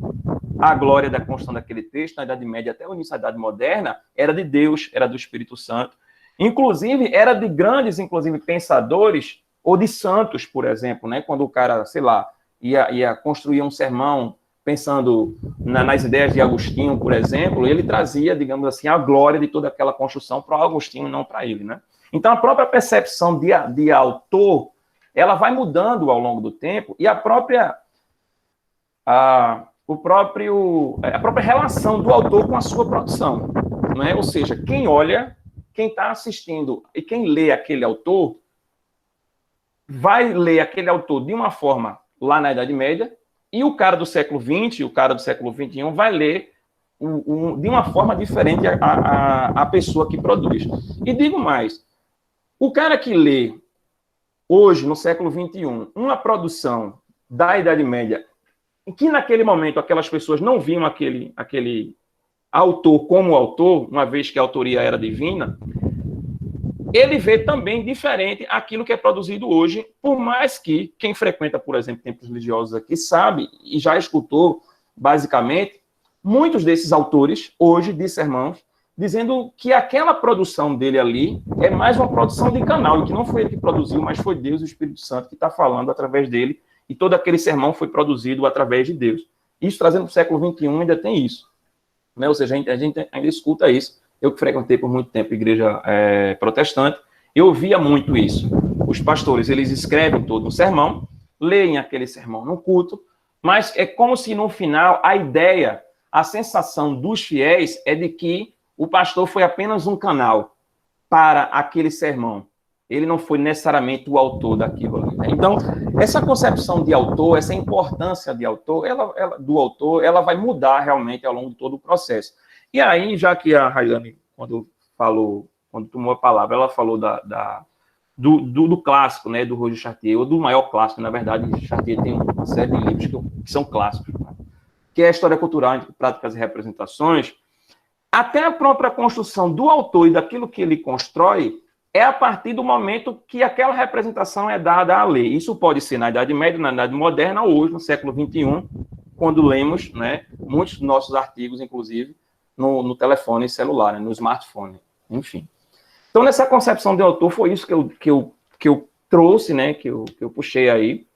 A glória da construção daquele texto, na Idade Média até o início da Idade Moderna, era de Deus, era do Espírito Santo. Inclusive, era de grandes, pensadores, ou de santos, por exemplo, né? Quando o cara, sei lá, ia construir um sermão pensando nas ideias de Agostinho, por exemplo, ele trazia, digamos assim, a glória de toda aquela construção para Agostinho, não para ele, né? Então, a própria percepção de autor, ela vai mudando ao longo do tempo, e a própria relação do autor com a sua produção, não é? Ou seja, quem olha, quem está assistindo e quem lê aquele autor, vai ler aquele autor de uma forma lá na Idade Média, e o cara do século XX, o cara do século XXI, vai ler de uma forma diferente a pessoa que produz. E digo mais, o cara que lê hoje, no século XXI, uma produção da Idade Média, em que naquele momento aquelas pessoas não viam aquele autor como autor, uma vez que a autoria era divina, ele vê também diferente aquilo que é produzido hoje, por mais que quem frequenta, por exemplo, templos religiosos aqui sabe e já escutou, basicamente, muitos desses autores, hoje, de sermãos, dizendo que aquela produção dele ali é mais uma produção de canal, e que não foi ele que produziu, mas foi Deus, o Espírito Santo, que está falando através dele, e todo aquele sermão foi produzido através de Deus. Isso, trazendo para o século XXI, ainda tem isso. Né? Ou seja, a gente ainda escuta isso. Eu que frequentei por muito tempo igreja protestante, eu via muito isso. Os pastores, eles escrevem todo um sermão, leem aquele sermão no culto, mas é como se no final a ideia, a sensação dos fiéis é de que o pastor foi apenas um canal para aquele sermão. Ele não foi necessariamente o autor daquilo ali, né? Então, essa concepção de autor, essa importância de autor, ela vai mudar realmente ao longo de todo o processo. E aí, já que a Rayane, quando tomou a palavra, ela falou do clássico, né, do Roger Chartier, ou do maior clássico, na verdade, Chartier tem uma série de livros que são clássicos, né, que é a História Cultural entre Práticas e Representações. Até a própria construção do autor e daquilo que ele constrói é a partir do momento que aquela representação é dada à lei. Isso pode ser na Idade Média, na Idade Moderna, ou hoje, no século XXI, quando lemos, né, muitos dos nossos artigos, inclusive, no telefone celular, né, no smartphone, enfim. Então, nessa concepção de autor, foi isso que eu trouxe, né, que eu puxei aí.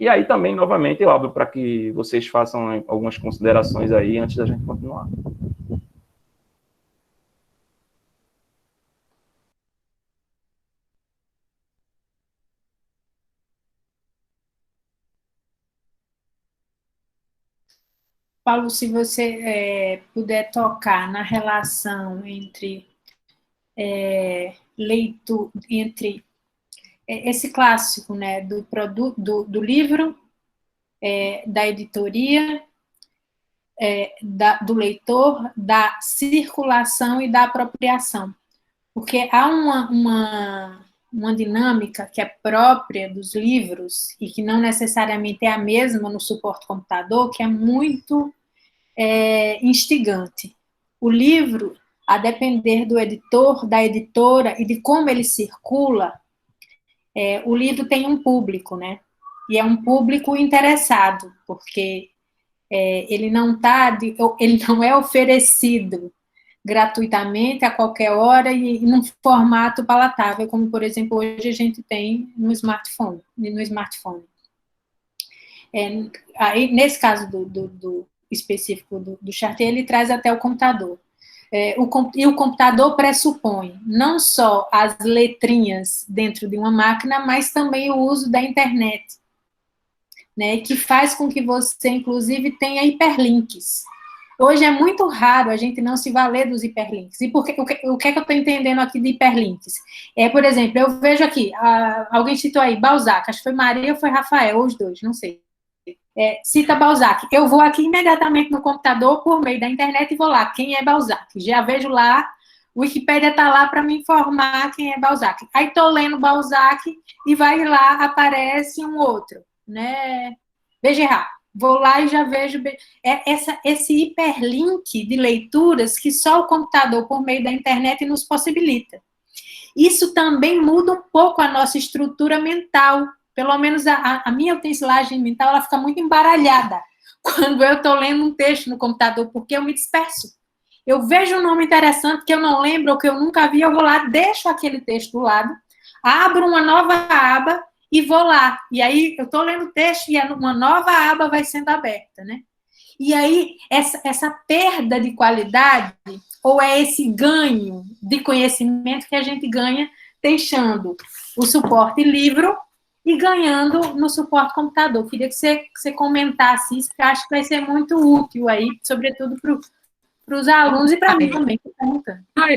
E aí também, novamente, eu abro para que vocês façam algumas considerações aí antes da gente continuar.
Paulo, se você puder tocar na relação entre entre esse clássico, né, do produto, do livro, da editoria, do leitor, da circulação e da apropriação, porque há uma dinâmica que é própria dos livros e que não necessariamente é a mesma no suporte computador, que é muito instigante. O livro, a depender do editor, da editora e de como ele circula, o livro tem um público, né? E é um público interessado, porque ele não é oferecido gratuitamente a qualquer hora e num formato palatável, como, por exemplo, hoje a gente tem no smartphone. Aí, nesse caso do específico do Chartier, ele traz até o computador. E o computador pressupõe não só as letrinhas dentro de uma máquina, mas também o uso da internet, né, que faz com que você, inclusive, tenha hiperlinks. Hoje é muito raro a gente não se valer dos hiperlinks. E o que é que eu estou entendendo aqui de hiperlinks? Por exemplo, eu vejo aqui, alguém citou aí, Balzac, acho que foi Maria ou foi Rafael, ou os dois, não sei. Cita Balzac. Eu vou aqui imediatamente no computador, por meio da internet, e vou lá, quem é Balzac? Já vejo lá, o Wikipédia está lá para me informar quem é Balzac. Aí estou lendo Balzac e vai lá, aparece um outro, né? Bergerac. vou lá e já vejo esse hiperlink de leituras que só o computador, por meio da internet, nos possibilita. Isso também muda um pouco a nossa estrutura mental. Pelo menos a minha utensilagem mental, ela fica muito embaralhada quando eu estou lendo um texto no computador, porque eu me disperso. Eu vejo um nome interessante que eu não lembro ou que eu nunca vi, eu vou lá, deixo aquele texto do lado, abro uma nova aba e vou lá. E aí eu estou lendo o texto e uma nova aba vai sendo aberta, né? E aí essa perda de qualidade, ou é esse ganho de conhecimento que a gente ganha deixando o suporte livro e ganhando no suporte computador. Eu queria que você comentasse isso, porque eu acho que vai ser muito útil aí, sobretudo para os alunos e para mim também.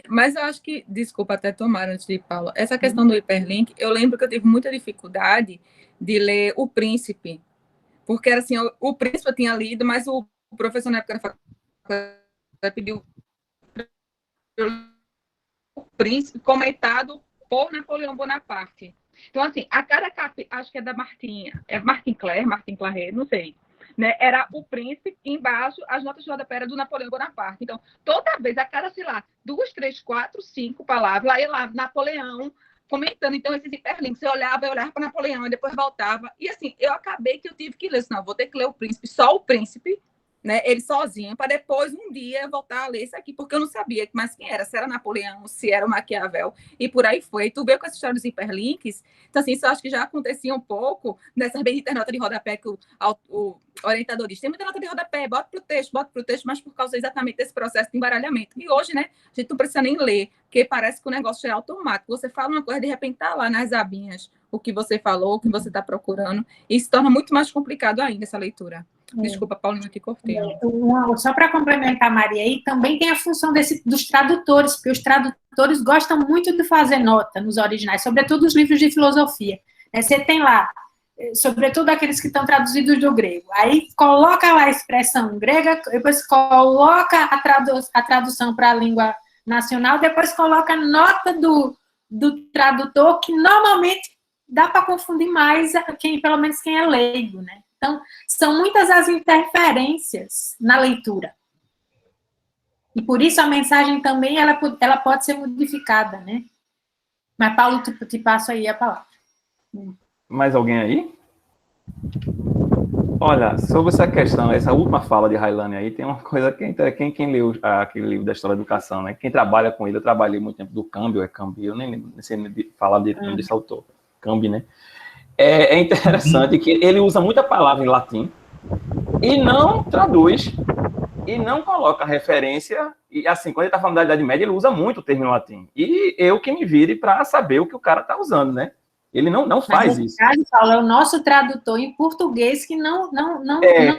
Mas eu acho que, desculpa até tomar antes de Paula, essa questão do hiperlink, eu lembro que eu tive muita dificuldade de ler O Príncipe, porque era assim, o Príncipe eu tinha lido, mas o professor na época da faculdade pediu O Príncipe comentado por Napoleão Bonaparte. Então, assim, a cada capítulo, acho que é da Martin Claret, não sei, né? Era O Príncipe, e embaixo, as notas de rodapé do Napoleão Bonaparte. Então, toda vez, a cada, sei lá, 2, 3, 4, 5 palavras, aí lá, Napoleão, comentando. Então, esses hiperlinks, eu olhava para Napoleão, e depois voltava. E, assim, eu acabei que eu tive que ler, não, vou ter que ler O Príncipe, só O Príncipe, né, ele sozinho, para depois, um dia, voltar a ler isso aqui, porque eu não sabia mais quem era, se era Napoleão, se era o Maquiavel, e por aí foi. E tu veio com essa história dos hiperlinks, então, assim, isso eu acho que já acontecia um pouco nessas benditas notas de rodapé que o orientador diz, tem muita nota de rodapé, bota pro texto, mas por causa exatamente desse processo de embaralhamento. E hoje, né, a gente não precisa nem ler, porque parece que o negócio já é automático. Você fala uma coisa, de repente tá lá nas abinhas o que você falou, o que você está procurando, e se torna muito mais complicado ainda essa leitura. Desculpa, Paulinho, que cortei.
Só para complementar, Maria, aí também tem a função dos tradutores, porque os tradutores gostam muito de fazer nota nos originais, sobretudo os livros de filosofia. Você tem lá, sobretudo aqueles que estão traduzidos do grego, aí coloca lá a expressão grega, depois coloca a tradução para a língua nacional, depois coloca a nota do tradutor, que normalmente dá para confundir mais, pelo menos quem é leigo, né? Então, são muitas as interferências na leitura. E por isso a mensagem também ela pode ser modificada, né? Mas, Paulo, te passo aí a palavra.
Mais alguém aí? Olha, sobre essa questão, essa última fala de Railane aí, tem uma coisa que quem leu aquele livro da História da Educação, né? Quem trabalha com ele, eu trabalhei muito tempo do Câmbio, eu nem sei falar desse autor, Câmbio, né? É interessante que ele usa muita palavra em latim e não traduz e não coloca referência. E assim, quando ele está falando da Idade Média, ele usa muito o termo em latim. E eu que me vire para saber o que o cara está usando, né? Ele não faz isso.
Paulo, é o nosso tradutor em português que não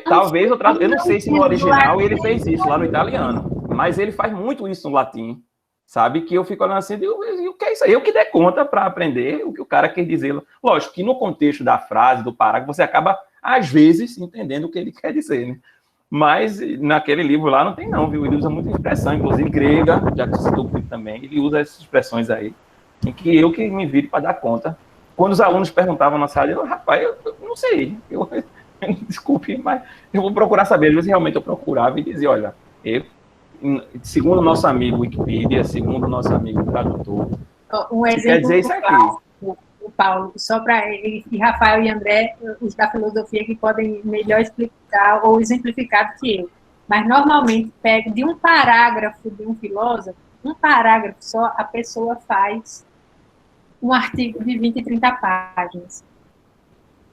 talvez eu não sei se no original ele fez isso lá no italiano, mas ele faz muito isso no latim. Sabe, que eu fico olhando assim, e o que é isso aí? Eu que der conta para aprender o que o cara quer dizer. Lógico que no contexto da frase, do parágrafo, você acaba, às vezes, entendendo o que ele quer dizer, né? Mas naquele livro lá não tem não, viu? Ele usa muita expressão, inclusive grega, já que você citou também, ele usa essas expressões aí, em que eu que me vire para dar conta. Quando os alunos perguntavam na sala, rapaz, eu não sei, desculpe, mas eu vou procurar saber. Às vezes realmente eu procurava e dizia, olha, segundo o nosso amigo Wikipedia, segundo o nosso amigo tradutor,
um exemplo
quer dizer isso aqui.
O Paulo, só para e Rafael e André, os da filosofia, que podem melhor explicar ou exemplificar do que eu. Mas, normalmente, pega de um parágrafo de um filósofo, um parágrafo só, a pessoa faz um artigo de 20, 30 páginas.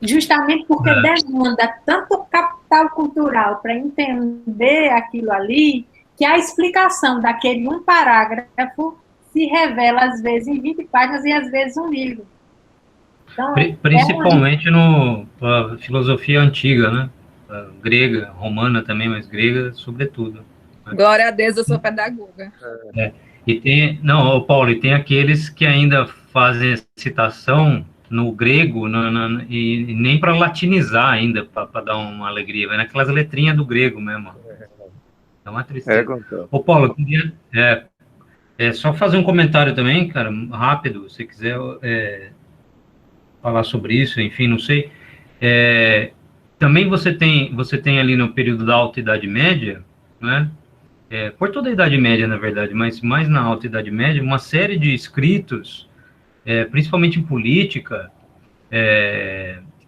Justamente porque demanda tanto capital cultural para entender aquilo ali, que a explicação daquele um parágrafo se revela, às vezes, em 20 páginas e, às vezes, um livro. Então,
principalmente na filosofia antiga, né? Grega, romana também, mas grega, sobretudo.
Glória a Deus, eu sou pedagoga.
E tem, Paulo, e tem aqueles que ainda fazem citação no grego e nem para latinizar ainda, para dar uma alegria, vai naquelas letrinhas do grego mesmo. É uma tristeza. Ô, Paulo, eu queria só fazer um comentário também, cara, rápido, se quiser falar sobre isso, enfim, não sei. também você tem ali no período da Alta Idade Média, né? Por toda a Idade Média, na verdade, mas mais na Alta Idade Média, uma série de escritos, principalmente em política,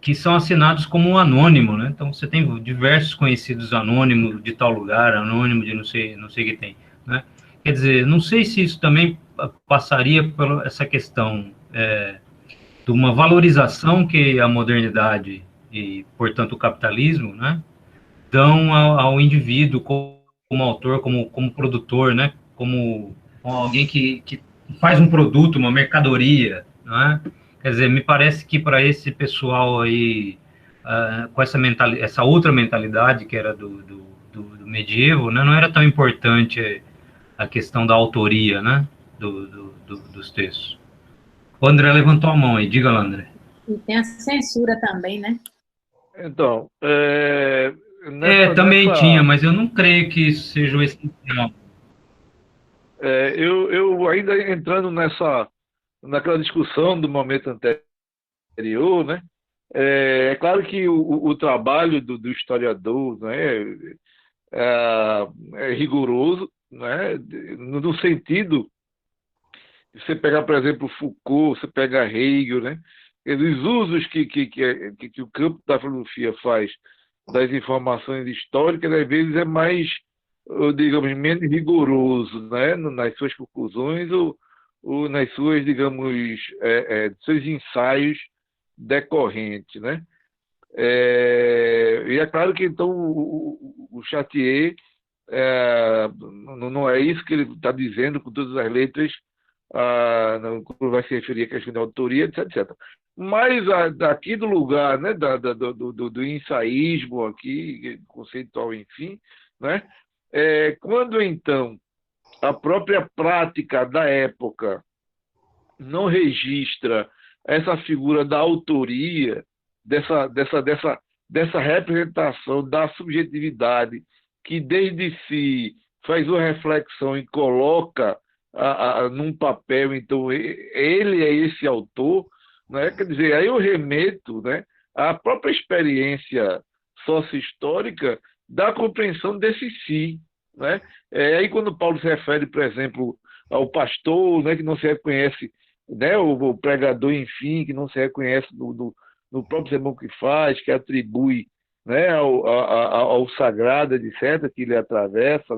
que são assinados como anônimo, né? Então você tem diversos conhecidos anônimos de tal lugar, anônimo de não sei o que tem, né? Quer dizer, não sei se isso também passaria por essa questão de uma valorização que a modernidade e, portanto, o capitalismo, né, dão ao indivíduo como autor, como produtor, né, como alguém que faz um produto, uma mercadoria, né? Quer dizer, me parece que para esse pessoal aí, com essa outra mentalidade que era do medievo, né, não era tão importante a questão da autoria, né, dos textos. O André levantou a mão aí, diga lá, André.
E tem a censura também, né?
Então,
Também tinha, mas eu não creio que isso seja o essencial.
eu ainda entrando naquela discussão do momento anterior, né? Claro que o trabalho do historiador, né, é rigoroso, né, no sentido de você pegar, por exemplo, Foucault, você pega Hegel, né, os usos que o campo da filosofia faz das informações históricas, às vezes é mais, digamos, menos rigoroso, né, nas suas conclusões ou nas suas, digamos, seus ensaios decorrentes, né? E é claro que então o Chartier não é isso que ele está dizendo com todas as letras, quando vai se referir à questão da autoria, etc, etc. Mas daqui do lugar, né, do ensaísmo aqui, conceitual, enfim, né, quando então a própria prática da época não registra essa figura da autoria, dessa representação da subjetividade, que desde si faz uma reflexão e coloca num papel, então ele é esse autor, né? Quer dizer, aí eu remeto, né, à própria experiência sócio-histórica da compreensão desse si, né? Aí quando Paulo se refere, por exemplo, ao pastor, né, que não se reconhece, né, o pregador, enfim, que não se reconhece no próprio sermão que faz, que atribui, né, ao sagrado, etc., que ele atravessa,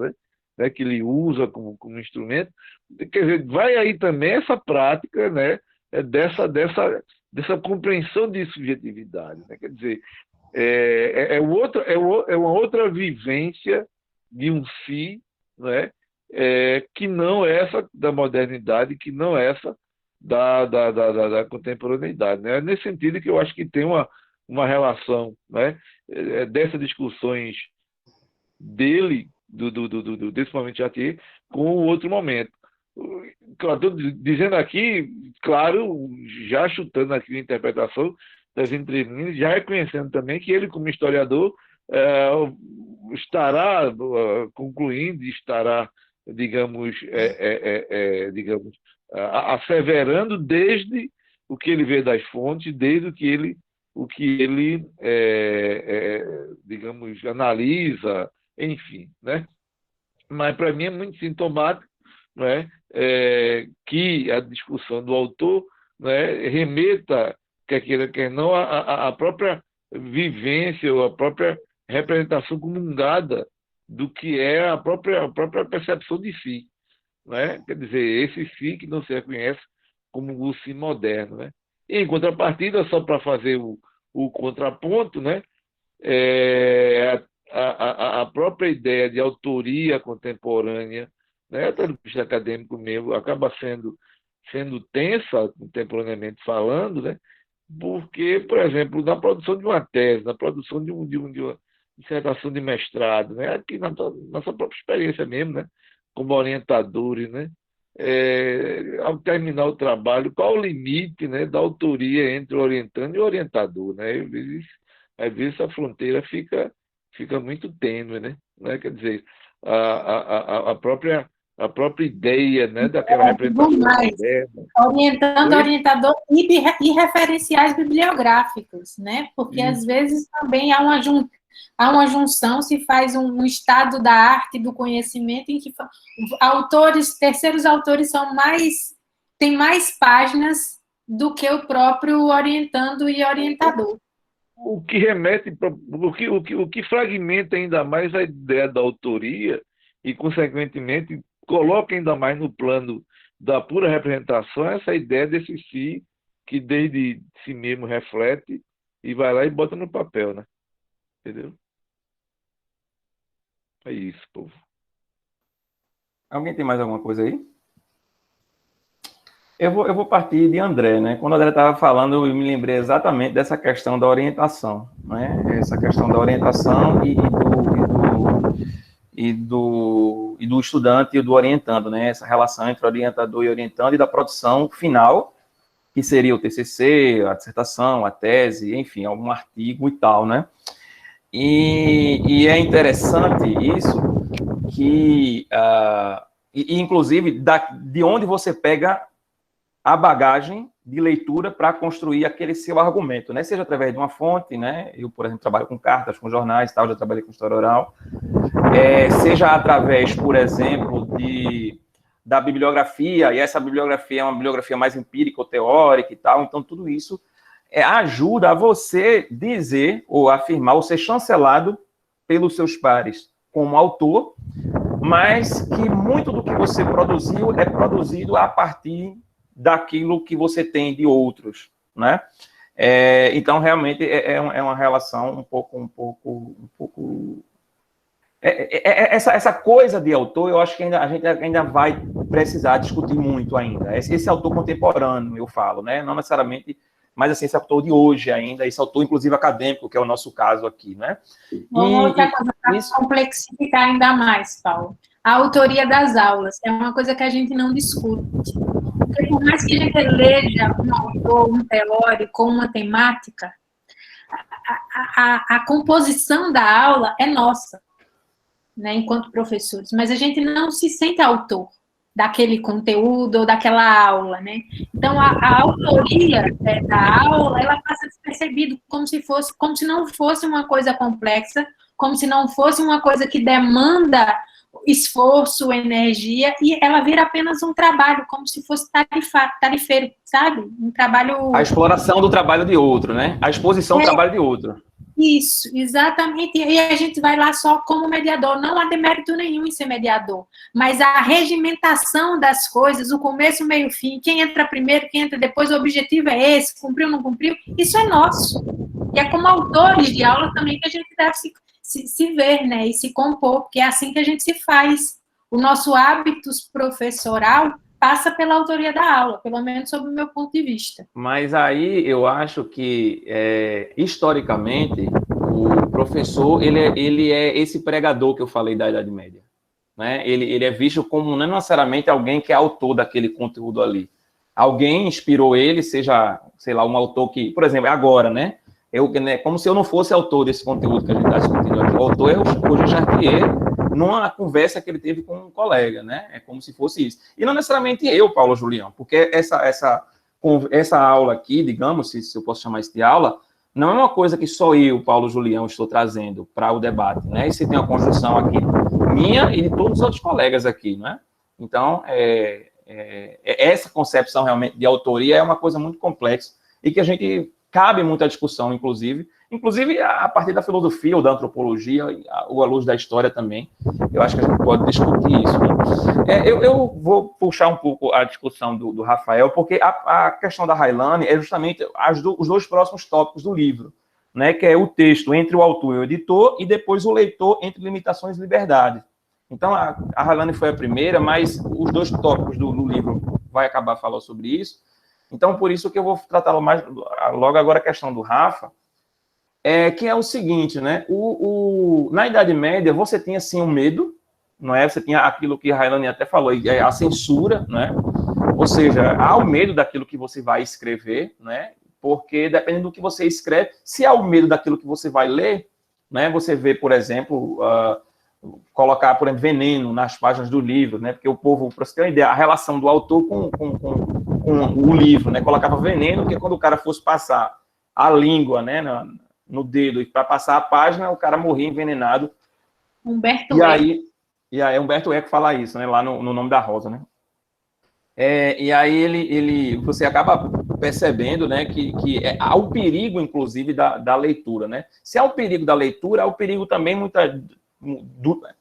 né, que ele usa como instrumento. Quer dizer, vai aí também essa prática, né, dessa compreensão de subjetividade. Né? Quer dizer, é uma outra vivência de um si, né, que não é essa da modernidade, que não é essa da contemporaneidade. Né? Nesse sentido que eu acho que tem uma relação, né, dessas discussões dele, desse momento de Chartier, com o outro momento. Estou dizendo aqui, claro, já chutando aqui a interpretação das entrelinhas, já reconhecendo também que ele, como historiador, estará concluindo, estará, digamos, digamos, asseverando desde o que ele vê das fontes, desde o que ele digamos, analisa, enfim, né? Mas para mim é muito sintomático, né, que a discussão do autor, né, remeta, quer queira, quer não, a própria vivência ou a própria representação comungada do que é a própria percepção de si. Né? Quer dizer, esse si que não se reconhece como o si moderno. Né? E, em contrapartida, só para fazer o contraponto, né, a própria ideia de autoria contemporânea, né, até do ponto de vista acadêmico mesmo, acaba sendo tensa, contemporaneamente falando, né, porque, por exemplo, na produção de uma tese, na produção de uma dissertação de mestrado, né, aqui na nossa própria experiência mesmo, né, como orientadores, né, ao terminar o trabalho, qual o limite, né, da autoria entre o orientando e o orientador, né? Às vezes a fronteira fica muito tênue, né? Quer dizer, a própria a própria ideia, né, daquela representação moderna.
Orientando, orientador e referenciais bibliográficos, né? Porque às vezes também há uma junção, se faz um estado da arte, do conhecimento, em que terceiros autores têm mais páginas do que o próprio orientando e orientador.
O que remete, o que fragmenta ainda mais a ideia da autoria e, consequentemente, coloca ainda mais no plano da pura representação essa ideia desse si, que desde si mesmo reflete e vai lá e bota no papel, né? Entendeu? É isso, povo.
Alguém tem mais alguma coisa aí? Eu vou partir de André, né? Quando o André estava falando, eu me lembrei exatamente dessa questão da orientação, né? Essa questão da orientação e do estudante e do orientando, né? Essa relação entre orientador e orientando e da produção final, que seria o TCC, a dissertação, a tese, enfim, algum artigo e tal, né? E é interessante isso, que, inclusive, de onde você pega a bagagem de leitura para construir aquele seu argumento, né? Seja através de uma fonte, né? Eu, por exemplo, trabalho com cartas, com jornais, tal, já trabalhei com história oral. Seja através, por exemplo, da bibliografia, e essa bibliografia é uma bibliografia mais empírica ou teórica e tal, então tudo isso ajuda a você dizer ou afirmar ou ser chancelado pelos seus pares como autor, mas que muito do que você produziu é produzido a partir daquilo que você tem de outros, né? Então, realmente, é uma relação um pouco essa coisa de autor, eu acho que a gente ainda vai precisar discutir muito ainda. Esse autor contemporâneo, eu falo, né? Não necessariamente, mas assim, esse autor de hoje ainda, esse autor, inclusive, acadêmico, que é o nosso caso aqui, né?
Uma outra coisa para complexificar ainda mais, Paulo. A autoria das aulas é uma coisa que a gente não discute. Porque por mais que a gente eleja um autor, um teórico, uma temática, a composição da aula é nossa, né, enquanto professores, mas a gente não se sente autor daquele conteúdo ou daquela aula, né? Então, a autoria da aula, ela passa despercebido, como se não fosse uma coisa complexa, como se não fosse uma coisa que demanda esforço, energia, e ela vira apenas um trabalho, como se fosse tarifeiro, sabe? Um trabalho...
A exploração do trabalho de outro, né? A exposição do trabalho de outro.
Isso, exatamente. E a gente vai lá só como mediador. Não há demérito nenhum em ser mediador. Mas a regimentação das coisas, o começo, meio, fim, quem entra primeiro, quem entra depois, o objetivo é esse, cumpriu, não cumpriu, isso é nosso. E é como autores de aula também que a gente deve se ver, né? E se compor, porque é assim que a gente se faz. O nosso hábitos professoral passa pela autoria da aula, pelo menos sob o meu ponto de vista.
Mas aí eu acho que, historicamente, o professor, ele é esse pregador que eu falei da Idade Média. Né? Ele é visto como não necessariamente alguém que é autor daquele conteúdo ali. Alguém inspirou ele, seja, sei lá, um autor que, por exemplo, agora, né? Como se eu não fosse autor desse conteúdo que a gente está discutindo aqui. O autor é o Roger Chartier, numa conversa que ele teve com um colega, né? É como se fosse isso. E não necessariamente eu, Paulo Julião, porque essa aula aqui, digamos, se eu posso chamar isso de aula, não é uma coisa que só eu, Paulo Julião, estou trazendo para o debate, né? E você tem uma construção aqui minha e de todos os outros colegas aqui, né? Então, essa concepção realmente de autoria é uma coisa muito complexa e que a gente cabe muita discussão, inclusive a partir da filosofia ou da antropologia, ou à luz da história também. Eu acho que a gente pode discutir isso. Né? Eu vou puxar um pouco a discussão do Rafael, porque a questão da Railane é justamente os dois próximos tópicos do livro, né? Que é o texto entre o autor e o editor, e depois o leitor entre limitações e liberdade. Então, a Railane foi a primeira, mas os dois tópicos do livro vai acabar falando sobre isso. Então, por isso que eu vou tratar logo agora a questão do Rafa, que é o seguinte, né? Na Idade Média, você tinha, assim, um medo, não é? Você tinha aquilo que a Railane até falou, a censura, né? Ou seja, há o medo daquilo que você vai escrever, né? Porque, dependendo do que você escreve, se há o medo daquilo que você vai ler, né? Você vê, por exemplo, colocar, por exemplo, veneno nas páginas do livro, né? Porque o povo, para você ter uma ideia, a relação do autor com o livro, né? Colocava veneno, porque quando o cara fosse passar a língua, né, no dedo, para passar a página, o cara morria envenenado.
Humberto
Eco. E aí Humberto Eco fala isso, né? Lá no Nome da Rosa, né? E aí você acaba percebendo, né, que há o perigo, inclusive, da leitura, né? Se há o perigo da leitura, há o perigo também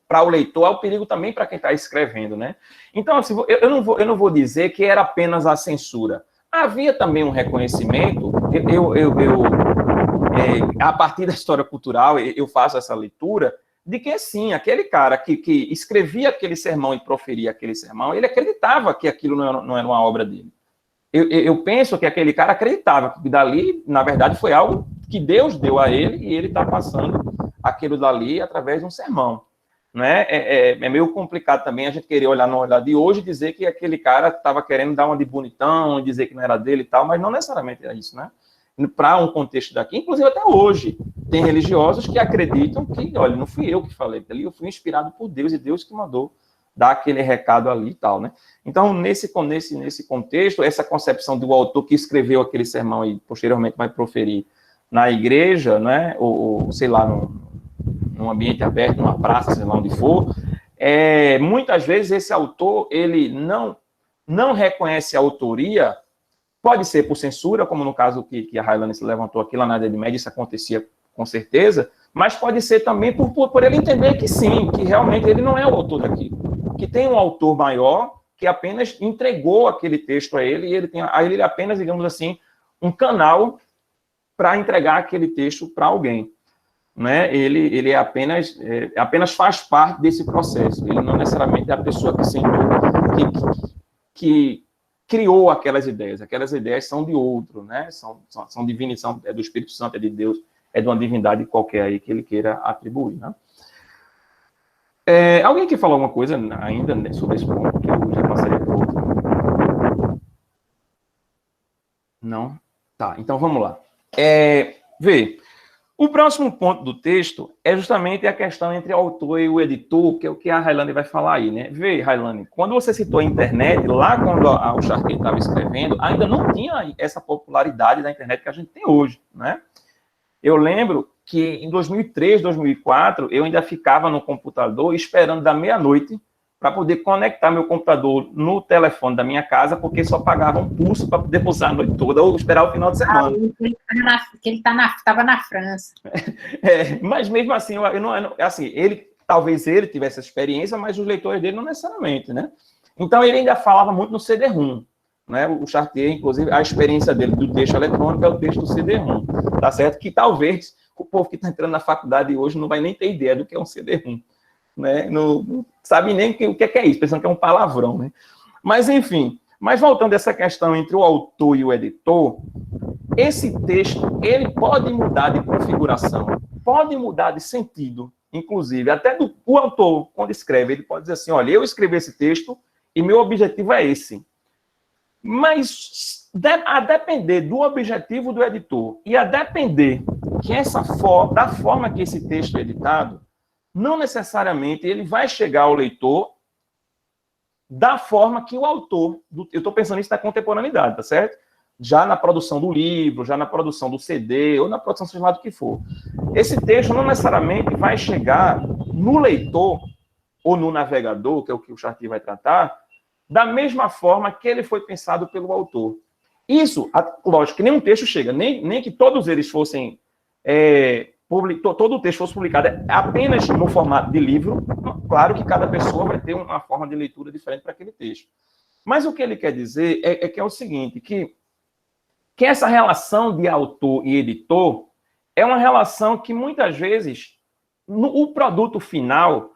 para o leitor, há o perigo também para quem está escrevendo, né? Então, assim, eu não vou dizer que era apenas a censura. Havia também um reconhecimento. A partir da história cultural, eu faço essa leitura de que, sim, aquele cara que escrevia aquele sermão e proferia aquele sermão, ele acreditava que aquilo não era uma obra dele. Eu penso que aquele cara acreditava que dali, na verdade, foi algo que Deus deu a ele e ele está passando aquilo dali através de um sermão. Né? É meio complicado também a gente querer olhar no olhar de hoje e dizer que aquele cara estava querendo dar uma de bonitão, dizer que não era dele e tal, mas não necessariamente é isso, né? Para um contexto daqui, inclusive até hoje, tem religiosos que acreditam que, olha, não fui eu que falei ali, eu fui inspirado por Deus e Deus que mandou dar aquele recado ali e tal, né? Então, nesse contexto, essa concepção do autor que escreveu aquele sermão e posteriormente vai proferir na igreja, né, ou sei lá, num ambiente aberto, numa praça, sei lá onde for, muitas vezes esse autor, ele não reconhece a autoria. Pode ser por censura, como no caso que a Railane se levantou aqui lá na Idade Média, isso acontecia com certeza, mas pode ser também por ele entender que sim, que realmente ele não é o autor daquilo, que tem um autor maior que apenas entregou aquele texto a ele, e ele apenas, digamos assim, um canal para entregar aquele texto para alguém. Né? Ele apenas faz parte desse processo, ele não necessariamente é a pessoa que sentou, que criou aquelas ideias são de outro, né? São divinização, é do Espírito Santo, é de Deus, é de uma divindade qualquer aí que ele queira atribuir, né? Alguém quer falar alguma coisa ainda sobre esse ponto, que eu já passaria por outro? Não? Tá, então vamos lá. Vê, o próximo ponto do texto é justamente a questão entre o autor e o editor, que é o que a Railane vai falar aí, né? Vê, Railane, quando você citou a internet, lá quando o Chartier estava escrevendo, ainda não tinha essa popularidade da internet que a gente tem hoje, né? Eu lembro que em 2003, 2004, eu ainda ficava no computador esperando da meia-noite para poder conectar meu computador no telefone da minha casa, porque só pagava um pulso para poder usar a noite toda ou esperar o final de semana.
Ele estava na França.
Mas mesmo assim, talvez ele tivesse essa experiência, mas os leitores dele não necessariamente, né? Então ele ainda falava muito no CD-ROM, né? O Chartier, inclusive, a experiência dele do texto eletrônico é o texto do CD-ROM, tá certo? Que talvez o povo que está entrando na faculdade hoje não vai nem ter ideia do que é um CD-ROM. Né? Não sabe nem o que é isso, pensando que é um palavrão, né? Mas, enfim, voltando a essa questão entre o autor e o editor, esse texto, ele pode mudar de configuração, pode mudar de sentido, inclusive, até o autor, quando escreve, ele pode dizer assim, olha, eu escrevi esse texto e meu objetivo é esse. Mas, a depender do objetivo do editor e a depender da forma que esse texto é editado, não necessariamente ele vai chegar ao leitor da forma que o autor... eu estou pensando isso na contemporaneidade, tá certo? Já na produção do livro, já na produção do CD, ou na produção, seja lá do que for. Esse texto não necessariamente vai chegar no leitor ou no navegador, que é o que o Chartier vai tratar, da mesma forma que ele foi pensado pelo autor. Isso, lógico, que nenhum texto chega, nem que todos eles fossem... todo o texto fosse publicado apenas no formato de livro, claro que cada pessoa vai ter uma forma de leitura diferente para aquele texto. Mas o que ele quer dizer que é o seguinte, que essa relação de autor e editor é uma relação que muitas vezes o produto final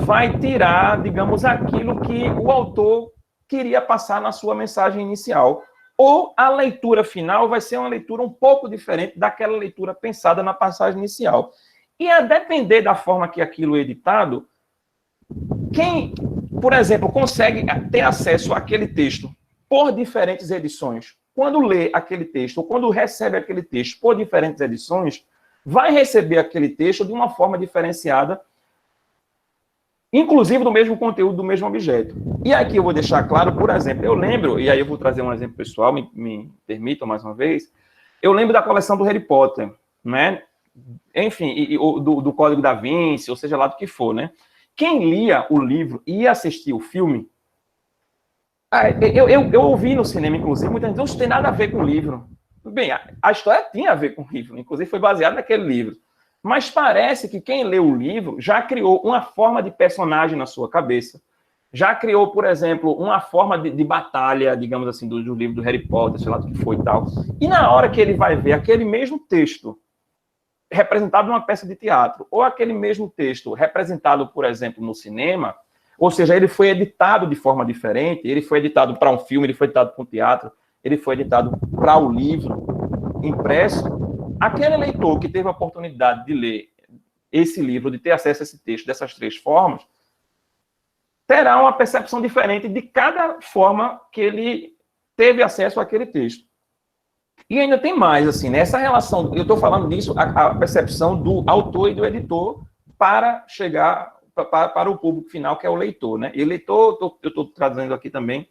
vai tirar, digamos, aquilo que o autor queria passar na sua mensagem inicial. Ou a leitura final vai ser uma leitura um pouco diferente daquela leitura pensada na passagem inicial. E a depender da forma que aquilo é editado, quem, por exemplo, consegue ter acesso àquele texto por diferentes edições, quando lê aquele texto, ou quando recebe aquele texto por diferentes edições, vai receber aquele texto de uma forma diferenciada inclusive do mesmo conteúdo, do mesmo objeto. E aqui eu vou deixar claro, por exemplo, eu lembro, e aí eu vou trazer um exemplo pessoal, me permitam mais uma vez, eu lembro da coleção do Harry Potter, né? Enfim, do Código da Vinci, ou seja lá do que for, né? Quem lia o livro e ia assistir o filme, eu ouvi no cinema, inclusive, muita gente, não tem nada a ver com o livro. Bem, a história tinha a ver com o livro, inclusive foi baseada naquele livro. Mas parece que quem leu o livro já criou uma forma de personagem na sua cabeça. Já criou, por exemplo, uma forma de batalha, digamos assim, do livro do Harry Potter, sei lá do que foi e tal. E na hora que ele vai ver aquele mesmo texto representado numa peça de teatro, ou aquele mesmo texto representado, por exemplo, no cinema, ou seja, ele foi editado de forma diferente, ele foi editado para um filme, ele foi editado para um teatro, ele foi editado para o livro impresso, aquele leitor que teve a oportunidade de ler esse livro, de ter acesso a esse texto dessas três formas, terá uma percepção diferente de cada forma que ele teve acesso àquele texto. E ainda tem mais, assim, nessa relação, eu estou falando disso, a percepção do autor e do editor para chegar para o público final, que é o leitor, né? E leitor, eu estou trazendo aqui também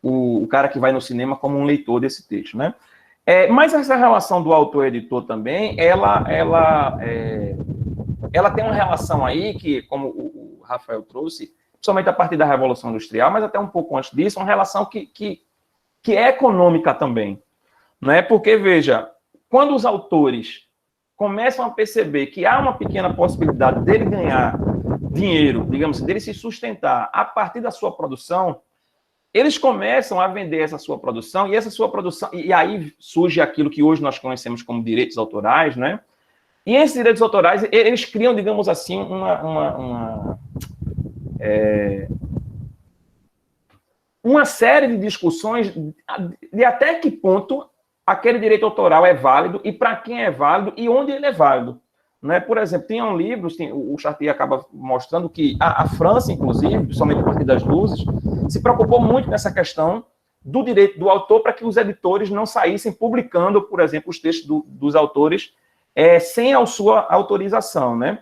o cara que vai no cinema como um leitor desse texto, né? Mas essa relação do autor e editor também, ela tem uma relação aí que, como o Rafael trouxe, principalmente a partir da Revolução Industrial, mas até um pouco antes disso, uma relação que é econômica também. Não é? Porque, veja, quando os autores começam a perceber que há uma pequena possibilidade dele ganhar dinheiro, digamos assim, dele se sustentar a partir da sua produção, eles começam a vender essa sua produção, e aí surge aquilo que hoje nós conhecemos como direitos autorais, né? E esses direitos autorais, eles criam, digamos assim, uma série de discussões de até que ponto aquele direito autoral é válido e para quem é válido e onde ele é válido. Né? Por exemplo, tinham livros, o Chartier acaba mostrando que a França, inclusive, principalmente a partir das Luzes, se preocupou muito nessa questão do direito do autor para que os editores não saíssem publicando, por exemplo, os textos dos autores sem a sua autorização, né?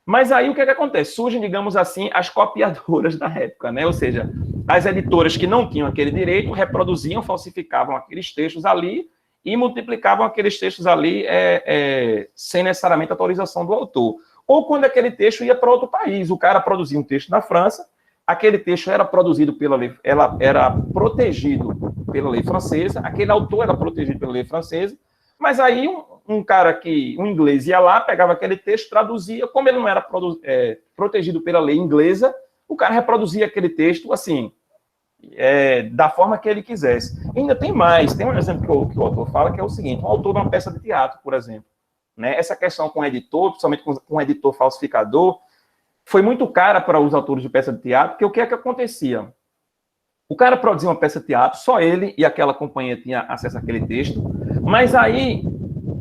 Mas aí o que acontece? Surgem, digamos assim, as copiadoras da época, né? Ou seja, as editoras que não tinham aquele direito reproduziam, falsificavam aqueles textos ali e multiplicavam aqueles textos ali sem necessariamente autorização do autor. Ou quando aquele texto ia para outro país, o cara produzia um texto na França, aquele texto era produzido pela lei, era protegido pela lei francesa, aquele autor era protegido pela lei francesa, mas aí um inglês ia lá, pegava aquele texto, traduzia, como ele não era protegido pela lei inglesa, o cara reproduzia aquele texto assim, da forma que ele quisesse. E ainda tem mais, tem um exemplo que o autor fala, que é o seguinte, um autor de uma peça de teatro, por exemplo, né? Essa questão com o editor, principalmente com o editor falsificador, foi muito cara para os autores de peça de teatro, porque o que é que acontecia? O cara produzia uma peça de teatro, só ele e aquela companhia tinha acesso àquele texto, mas aí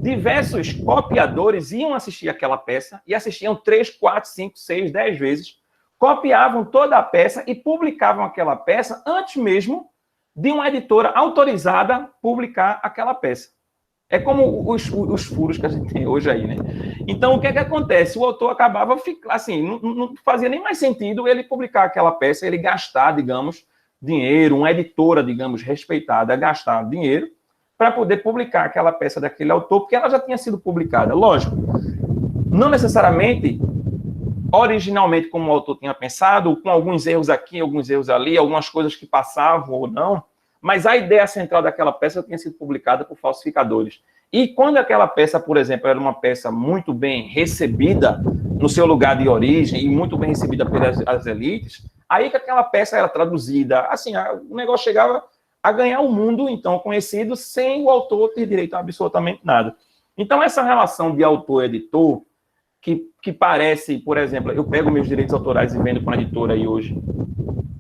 diversos copiadores iam assistir aquela peça e assistiam 3, 4, 5, 6, 10 vezes, copiavam toda a peça e publicavam aquela peça antes mesmo de uma editora autorizada publicar aquela peça. É como os furos que a gente tem hoje aí, né? Então, o que é que acontece? O autor acabava, assim, não fazia nem mais sentido ele publicar aquela peça, ele gastar, digamos, dinheiro, uma editora, digamos, respeitada, gastar dinheiro para poder publicar aquela peça daquele autor, porque ela já tinha sido publicada. Lógico, não necessariamente originalmente como o autor tinha pensado, com alguns erros aqui, alguns erros ali, algumas coisas que passavam ou não, mas a ideia central daquela peça tinha sido publicada por falsificadores. E quando aquela peça, por exemplo, era uma peça muito bem recebida no seu lugar de origem e muito bem recebida pelas elites, aí que aquela peça era traduzida, assim, o negócio chegava a ganhar o mundo, então, conhecido, sem o autor ter direito a absolutamente nada. Então, essa relação de autor-editor, que parece, por exemplo, eu pego meus direitos autorais e vendo para uma editora aí hoje,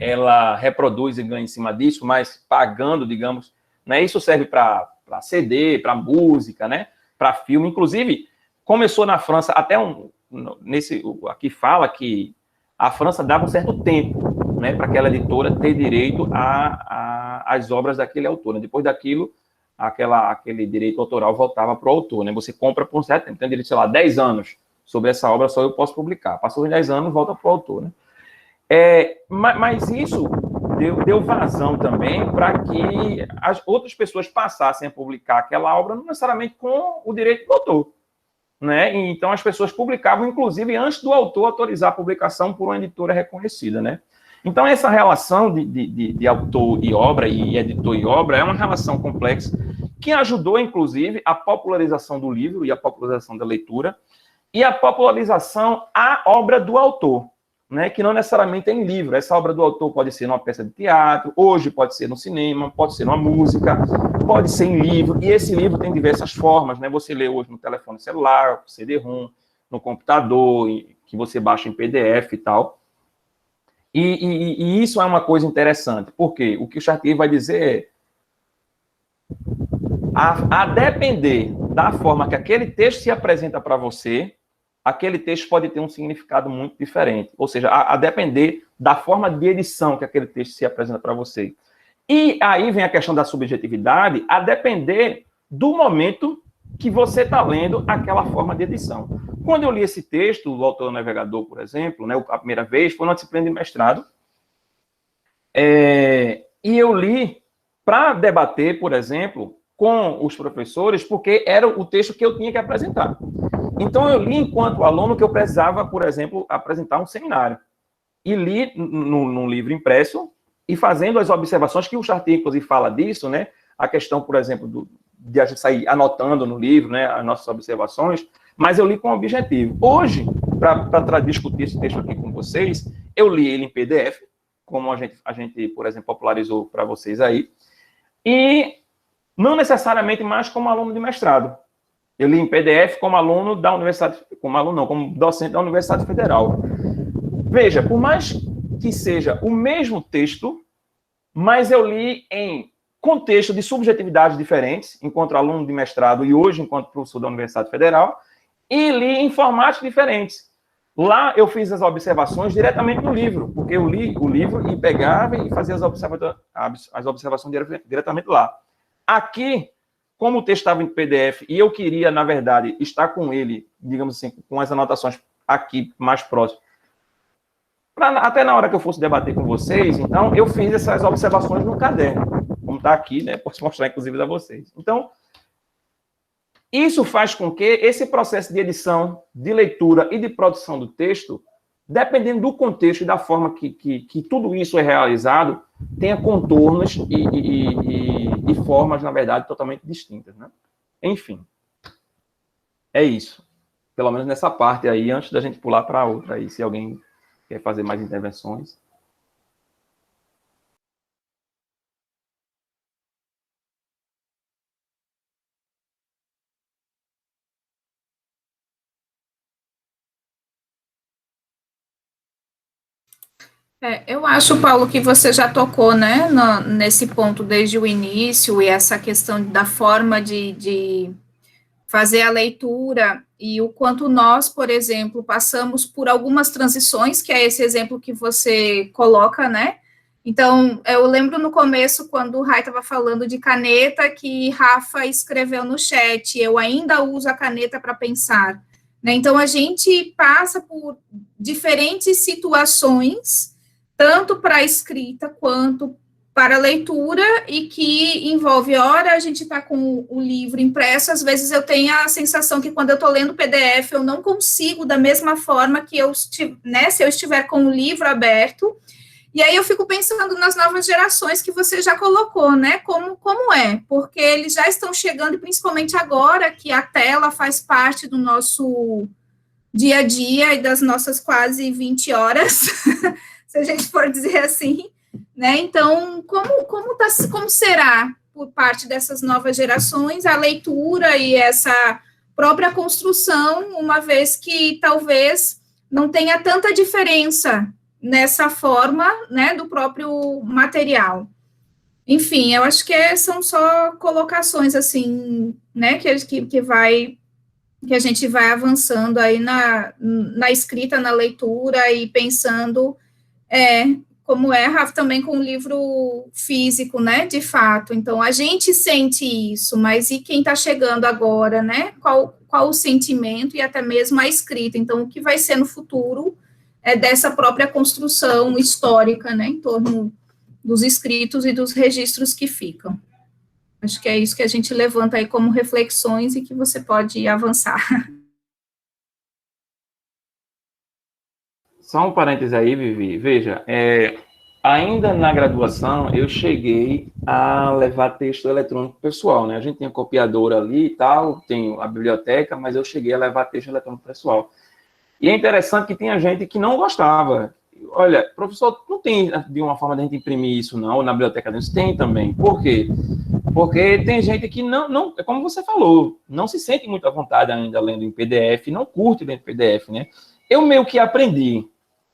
ela reproduz e ganha em cima disso, mas pagando, digamos, né? Isso serve para CD, para música, né? Para filme. Inclusive, começou na França, até aqui fala que a França dava um certo tempo, né, para aquela editora ter direito às obras daquele autor. Né? Depois daquilo, aquele direito autoral voltava para o autor. Né? Você compra por um certo tempo, tem direito, sei lá, 10 anos sobre essa obra, só eu posso publicar. Passou os 10 anos, volta para o autor. Né? Mas isso deu vazão também para que as outras pessoas passassem a publicar aquela obra, não necessariamente com o direito do autor, né? Então, as pessoas publicavam, inclusive, antes do autor autorizar a publicação por uma editora reconhecida, né? Então, essa relação de autor e obra, e editor e obra, é uma relação complexa que ajudou, inclusive, a popularização do livro e a popularização da leitura e a popularização à obra do autor, né, que não necessariamente é em livro. Essa obra do autor pode ser numa peça de teatro, hoje pode ser no cinema, pode ser numa música, pode ser em livro, e esse livro tem diversas formas, né? Você lê hoje no telefone celular, no CD-ROM, no computador, que você baixa em PDF e tal. E isso é uma coisa interessante, porque o que o Chartier vai dizer é a depender da forma que aquele texto se apresenta para você, aquele texto pode ter um significado muito diferente. Ou seja, a depender da forma de edição que aquele texto se apresenta para você. E aí vem a questão da subjetividade, a depender do momento que você está lendo aquela forma de edição. Quando eu li esse texto, o Autor Navegador, por exemplo, né, a primeira vez, foi numa disciplina de mestrado, e eu li para debater, por exemplo, com os professores, porque era o texto que eu tinha que apresentar. Então, eu li enquanto aluno que eu precisava, por exemplo, apresentar um seminário. E li num livro impresso e fazendo as observações que o Chartier, inclusive, fala disso, né? A questão, por exemplo, de a gente sair anotando no livro, né, as nossas observações, mas eu li com objetivo. Hoje, para discutir esse texto aqui com vocês, eu li ele em PDF, como a gente, por exemplo, popularizou para vocês aí, e não necessariamente mais como aluno de mestrado. Eu li em PDF como aluno da universidade, como docente da Universidade Federal. Veja, por mais que seja o mesmo texto, mas eu li em contexto de subjetividades diferentes, enquanto aluno de mestrado e hoje enquanto professor da Universidade Federal, e li em formatos diferentes. Lá eu fiz as observações diretamente no livro, porque eu li o livro e pegava e fazia as observações diretamente lá. Aqui, como o texto estava em PDF e eu queria, na verdade, estar com ele, digamos assim, com as anotações aqui mais próximas, até na hora que eu fosse debater com vocês, então eu fiz essas observações no caderno, como está aqui, né? Posso mostrar, inclusive, a vocês. Então, isso faz com que esse processo de edição, de leitura e de produção do texto, dependendo do contexto e da forma que tudo isso é realizado, tenha contornos e formas, na verdade, totalmente distintas, né? Enfim, é isso. Pelo menos nessa parte aí, antes da gente pular para outra aí, se alguém quer fazer mais intervenções.
Eu acho, Paulo, que você já tocou, né, nesse ponto desde o início, e essa questão da forma de fazer a leitura, e o quanto nós, por exemplo, passamos por algumas transições, que é esse exemplo que você coloca, né? Então, eu lembro no começo, quando o Rai estava falando de caneta, que Rafa escreveu no chat, eu ainda uso a caneta para pensar, né? Então, a gente passa por diferentes situações, tanto para a escrita quanto para a leitura, e que envolve, ora a gente está com o livro impresso, às vezes eu tenho a sensação que quando eu estou lendo PDF, eu não consigo da mesma forma que né, se eu estiver com o livro aberto, e aí eu fico pensando nas novas gerações que você já colocou, né, como é, porque eles já estão chegando, principalmente agora que a tela faz parte do nosso dia a dia e das nossas quase 20 horas, se a gente for dizer assim, né? Então, como será, por parte dessas novas gerações, a leitura e essa própria construção, uma vez que talvez não tenha tanta diferença nessa forma, né, do próprio material. Enfim, eu acho que são só colocações, assim, né, que a gente vai avançando aí na escrita, na leitura e pensando, como Rafa, também com o livro físico, né, de fato. Então, a gente sente isso, mas e quem está chegando agora, né, qual o sentimento e até mesmo a escrita? Então, o que vai ser no futuro dessa própria construção histórica, né, em torno dos escritos e dos registros que ficam. Acho que é isso que a gente levanta aí como reflexões e que você pode avançar.
Só um parêntese aí, Vivi. Veja, ainda na graduação, eu cheguei a levar texto eletrônico pessoal, né? A gente tinha copiadora ali e tal, tem a biblioteca, mas eu cheguei a levar texto eletrônico pessoal. E é interessante que tinha gente que não gostava. Olha, professor, não tem de uma forma de a gente imprimir isso, não, na biblioteca dentro. Tem também. Por quê? Porque tem gente que não, como você falou, não se sente muito à vontade ainda lendo em PDF, não curte ler em PDF, né? Eu meio que aprendi,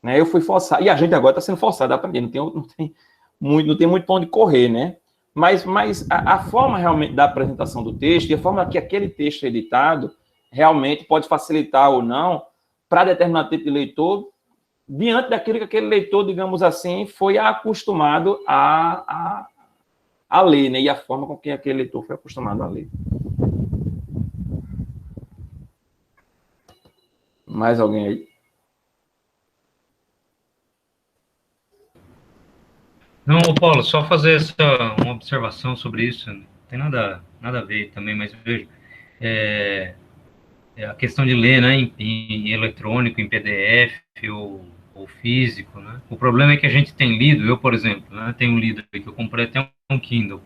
né? Eu fui forçado, e a gente agora está sendo forçado a aprender, não tem muito para onde correr, né? Mas a forma realmente da apresentação do texto, e a forma que aquele texto é editado, realmente pode facilitar ou não para determinado tipo de leitor, diante daquilo que aquele leitor, digamos assim, foi acostumado a ler, né? E a forma com que aquele leitor foi acostumado a ler. Mais alguém aí?
Não, Paulo, só fazer uma observação sobre isso, não tem nada a ver também, mas veja, a questão de ler, né, em eletrônico, em PDF ou físico, né? O problema é que a gente tem lido, eu, por exemplo, né, tenho lido, que eu comprei até um Kindle,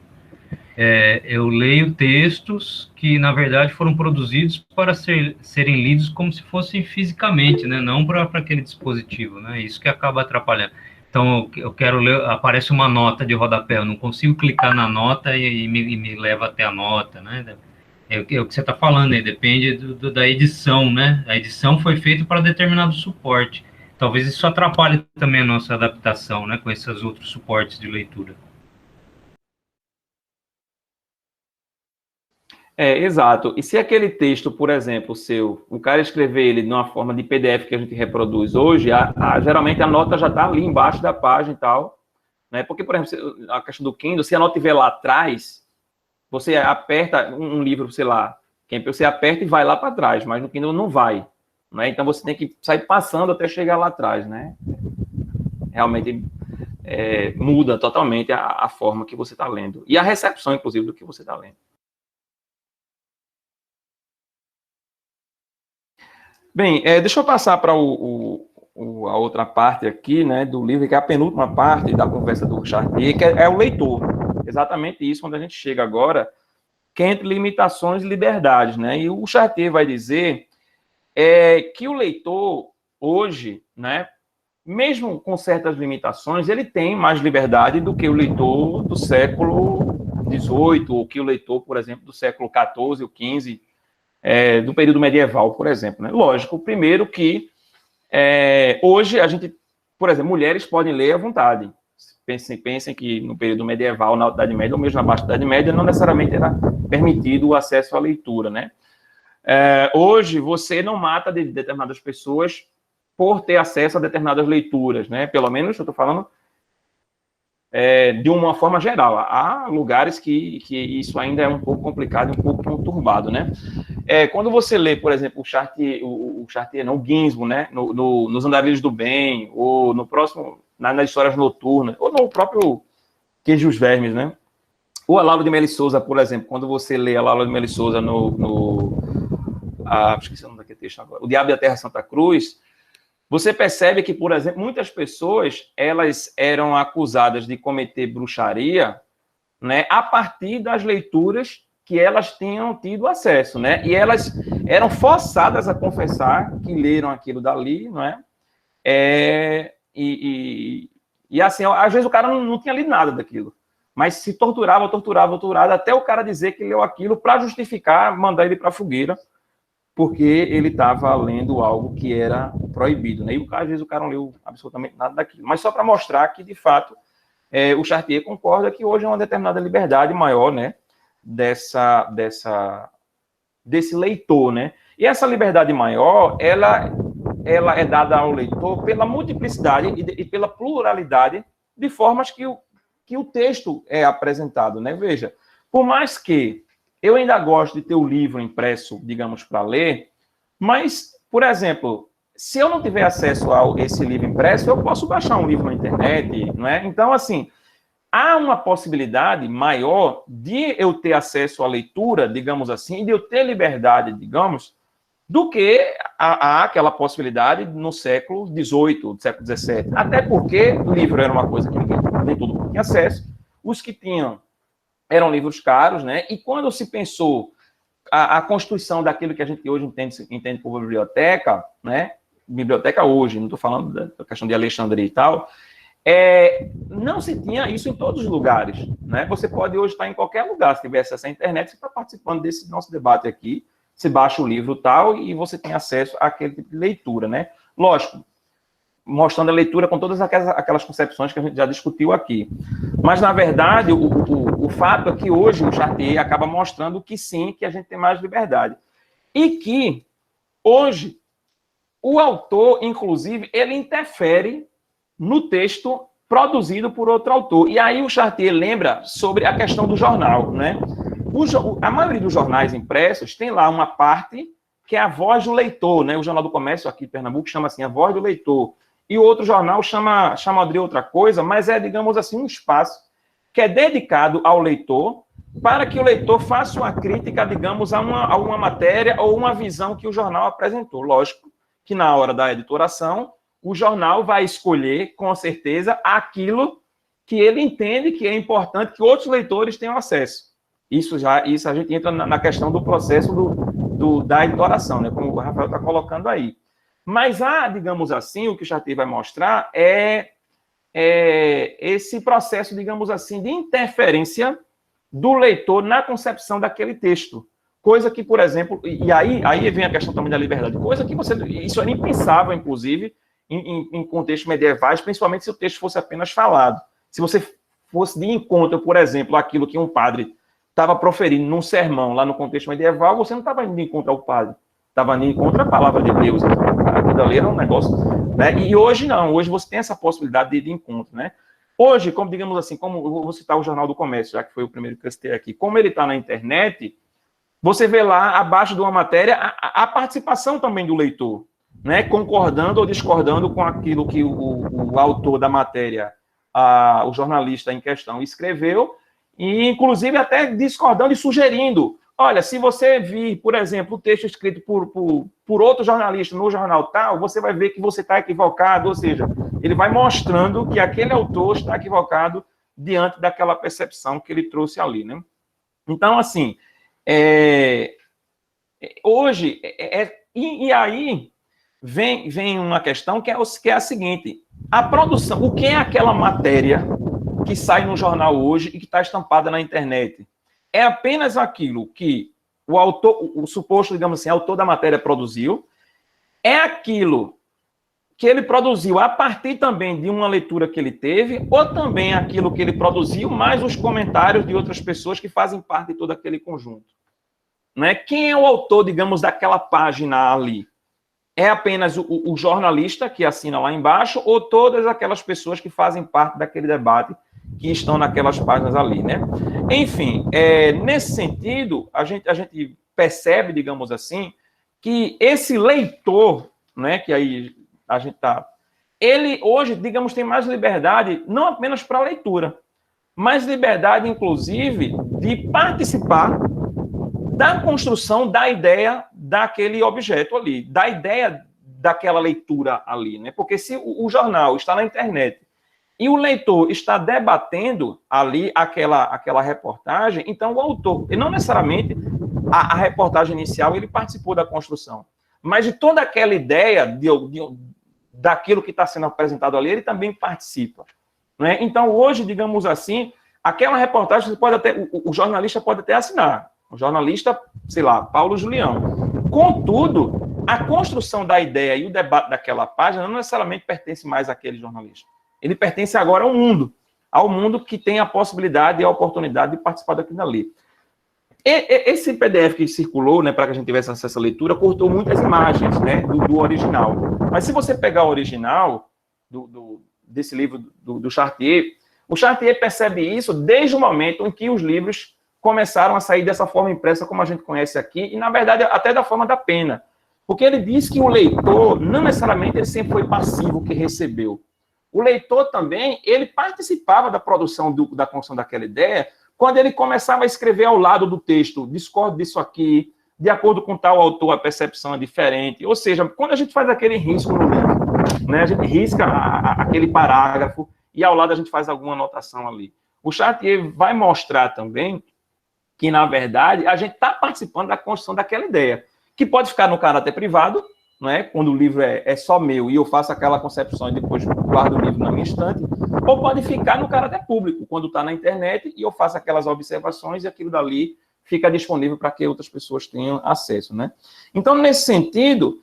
eu leio textos que, na verdade, foram produzidos para serem lidos como se fossem fisicamente, né, não para aquele dispositivo, né, isso que acaba atrapalhando. Então, eu quero ler, aparece uma nota de rodapé, eu não consigo clicar na nota e me leva até a nota, né? É o que você está falando aí, depende da edição, né? A edição foi feita para determinado suporte. Talvez isso atrapalhe também a nossa adaptação, né? Com esses outros suportes de leitura.
Exato. E se aquele texto, por exemplo, o cara escrever ele numa forma de PDF que a gente reproduz hoje, geralmente a nota já está ali embaixo da página e tal, né? Porque, por exemplo, a questão do Kindle, se a nota estiver lá atrás, você aperta um livro, sei lá, você aperta e vai lá para trás, mas no Kindle não vai, né? Então você tem que sair passando até chegar lá atrás, né? Realmente muda totalmente a forma que você está lendo. E a recepção, inclusive, do que você está lendo. Bem, deixa eu passar para a outra parte aqui, né, do livro, que é a penúltima parte da conversa do Chartier, que é o leitor. Exatamente isso, quando a gente chega agora, que é entre limitações e liberdades, né? E o Chartier vai dizer que o leitor, hoje, né, mesmo com certas limitações, ele tem mais liberdade do que o leitor do século XVIII, ou que o leitor, por exemplo, do século XIV ou XV, do período medieval, por exemplo, né? Lógico, primeiro que hoje a gente, por exemplo, mulheres podem ler à vontade. Pensem que no período medieval, na Idade Média, ou mesmo abaixo da Idade Média, não necessariamente era permitido o acesso à leitura, né? Hoje, você não mata de determinadas pessoas por ter acesso a determinadas leituras, né? Pelo menos, eu estou falando de uma forma geral. Há lugares que isso ainda é um pouco complicado, um pouco conturbado, né? Quando você lê, por exemplo, o Chartier, o Ginsburg, né? Nos Andarilhos do Bem, ou no próximo, nas Histórias Noturnas, ou no próprio Queijo e os Vermes, né? Ou a Laura de Melo Souza, por exemplo, quando você lê a Laura de Melo Souza esqueci o nome daquele texto agora, O Diabo e a Terra Santa Cruz, você percebe que, por exemplo, muitas pessoas, elas eram acusadas de cometer bruxaria, né, a partir das leituras que elas tinham tido acesso, né? E elas eram forçadas a confessar que leram aquilo dali, não é? E assim, às vezes o cara não tinha lido nada daquilo, mas se torturava, até o cara dizer que leu aquilo para justificar, mandar ele para a fogueira, porque ele estava lendo algo que era proibido, né? E às vezes o cara não leu absolutamente nada daquilo. Mas só para mostrar que, de fato, o Chartier concorda que hoje é uma determinada liberdade maior, né? Desse leitor, né? E essa liberdade maior, ela é dada ao leitor pela multiplicidade e pela pluralidade de formas que o texto é apresentado, né? Veja, por mais que eu ainda gosto de ter o livro impresso, digamos, para ler, mas, por exemplo, se eu não tiver acesso a esse livro impresso, eu posso baixar um livro na internet, não é? Então, assim, há uma possibilidade maior de eu ter acesso à leitura, digamos assim, de eu ter liberdade, digamos, do que aquela possibilidade no século XVIII, século XVII. Até porque o livro era uma coisa que nem todo mundo tinha acesso, os que tinham eram livros caros, né? E quando se pensou a constituição daquilo que a gente hoje entende por biblioteca, né? Biblioteca hoje, não estou falando da questão de Alexandria e tal, não se tinha isso em todos os lugares, né? Você pode hoje estar em qualquer lugar, se tiver acesso à internet, você está participando desse nosso debate aqui, você baixa o livro tal e você tem acesso àquele tipo de leitura, né? Lógico, mostrando a leitura com todas aquelas concepções que a gente já discutiu aqui. Mas, na verdade, o fato é que hoje o Chartier acaba mostrando que sim, que a gente tem mais liberdade. E que, hoje, o autor, inclusive, ele interfere no texto produzido por outro autor. E aí o Chartier lembra sobre a questão do jornal, né? A maioria dos jornais impressos tem lá uma parte que é a voz do leitor, né? O Jornal do Comércio aqui de Pernambuco chama assim, a voz do leitor. E o outro jornal chama de outra coisa, mas é, digamos assim, um espaço que é dedicado ao leitor para que o leitor faça uma crítica, digamos, a uma matéria ou uma visão que o jornal apresentou. Lógico que na hora da editoração, o jornal vai escolher, com certeza, aquilo que ele entende que é importante que outros leitores tenham acesso. Isso a gente entra na questão do processo da editoração, né, como o Rafael está colocando aí. Mas digamos assim, o que o Chartier vai mostrar é esse processo, digamos assim, de interferência do leitor na concepção daquele texto. Coisa que, por exemplo, e aí vem a questão também da liberdade, coisa que isso era impensável, inclusive, em contextos medievais, principalmente se o texto fosse apenas falado. Se você fosse de encontro, por exemplo, aquilo que um padre estava proferindo num sermão lá no contexto medieval, você não estava indo de encontro ao padre, estava indo de encontro à palavra de Deus. Aquilo ali era um negócio, né? E hoje não, hoje você tem essa possibilidade de ir de encontro, né? Hoje, como digamos assim, como eu vou citar o Jornal do Comércio, já que foi o primeiro que eu citei aqui, como ele está na internet, você vê lá, abaixo de uma matéria, a participação também do leitor, né? Concordando ou discordando com aquilo que o autor da matéria, o jornalista em questão, escreveu, e inclusive até discordando e sugerindo. Olha, se você vir, por exemplo, o texto escrito por outro jornalista no jornal tal, você vai ver que você está equivocado, ou seja, ele vai mostrando que aquele autor está equivocado diante daquela percepção que ele trouxe ali, né? Então, assim, hoje, e aí vem uma questão que é a seguinte, a produção, o que é aquela matéria que sai no jornal hoje e que está estampada na internet? É apenas aquilo que o autor, o suposto, digamos assim, autor da matéria produziu, é aquilo que ele produziu a partir também de uma leitura que ele teve, ou também aquilo que ele produziu, mais os comentários de outras pessoas que fazem parte de todo aquele conjunto. Né? Quem é o autor, digamos, daquela página ali? É apenas o jornalista que assina lá embaixo, ou todas aquelas pessoas que fazem parte daquele debate que estão naquelas páginas ali, né? Enfim, nesse sentido, a gente percebe, digamos assim, que esse leitor, né, que aí a gente está, ele hoje, digamos, tem mais liberdade, não apenas para a leitura, mas liberdade, inclusive, de participar da construção da ideia daquele objeto ali, da ideia daquela leitura ali, né? Porque se o jornal está na internet e o leitor está debatendo ali aquela reportagem, então o autor, e não necessariamente a reportagem inicial, ele participou da construção, mas de toda aquela ideia daquilo que está sendo apresentado ali, ele também participa. Né? Então, hoje, digamos assim, aquela reportagem, você pode até, o jornalista pode até assinar, o jornalista, sei lá, Paulo Julião. Contudo, a construção da ideia e o debate daquela página não necessariamente pertence mais àquele jornalista. Ele pertence agora ao mundo que tem a possibilidade e a oportunidade de participar daquilo ali. Esse PDF que circulou, né, para que a gente tivesse acesso à leitura, cortou muitas imagens, né, do original. Mas se você pegar o original desse livro do Chartier, o Chartier percebe isso desde o momento em que os livros começaram a sair dessa forma impressa como a gente conhece aqui, e, na verdade, até da forma da pena. Porque ele diz que o leitor, não necessariamente ele sempre foi passivo que recebeu. O leitor também, ele participava da produção, da construção daquela ideia, quando ele começava a escrever ao lado do texto, discordo disso aqui, de acordo com tal autor, a percepção é diferente. Ou seja, quando a gente faz aquele risco no livro, né, a gente risca aquele parágrafo e ao lado a gente faz alguma anotação ali. O Chartier vai mostrar também que, na verdade, a gente está participando da construção daquela ideia, que pode ficar no caráter privado, né, quando o livro é só meu e eu faço aquela concepção e depois guardo o livro na minha estante, ou pode ficar no caráter público, quando está na internet e eu faço aquelas observações e aquilo dali fica disponível para que outras pessoas tenham acesso, né? Então, nesse sentido,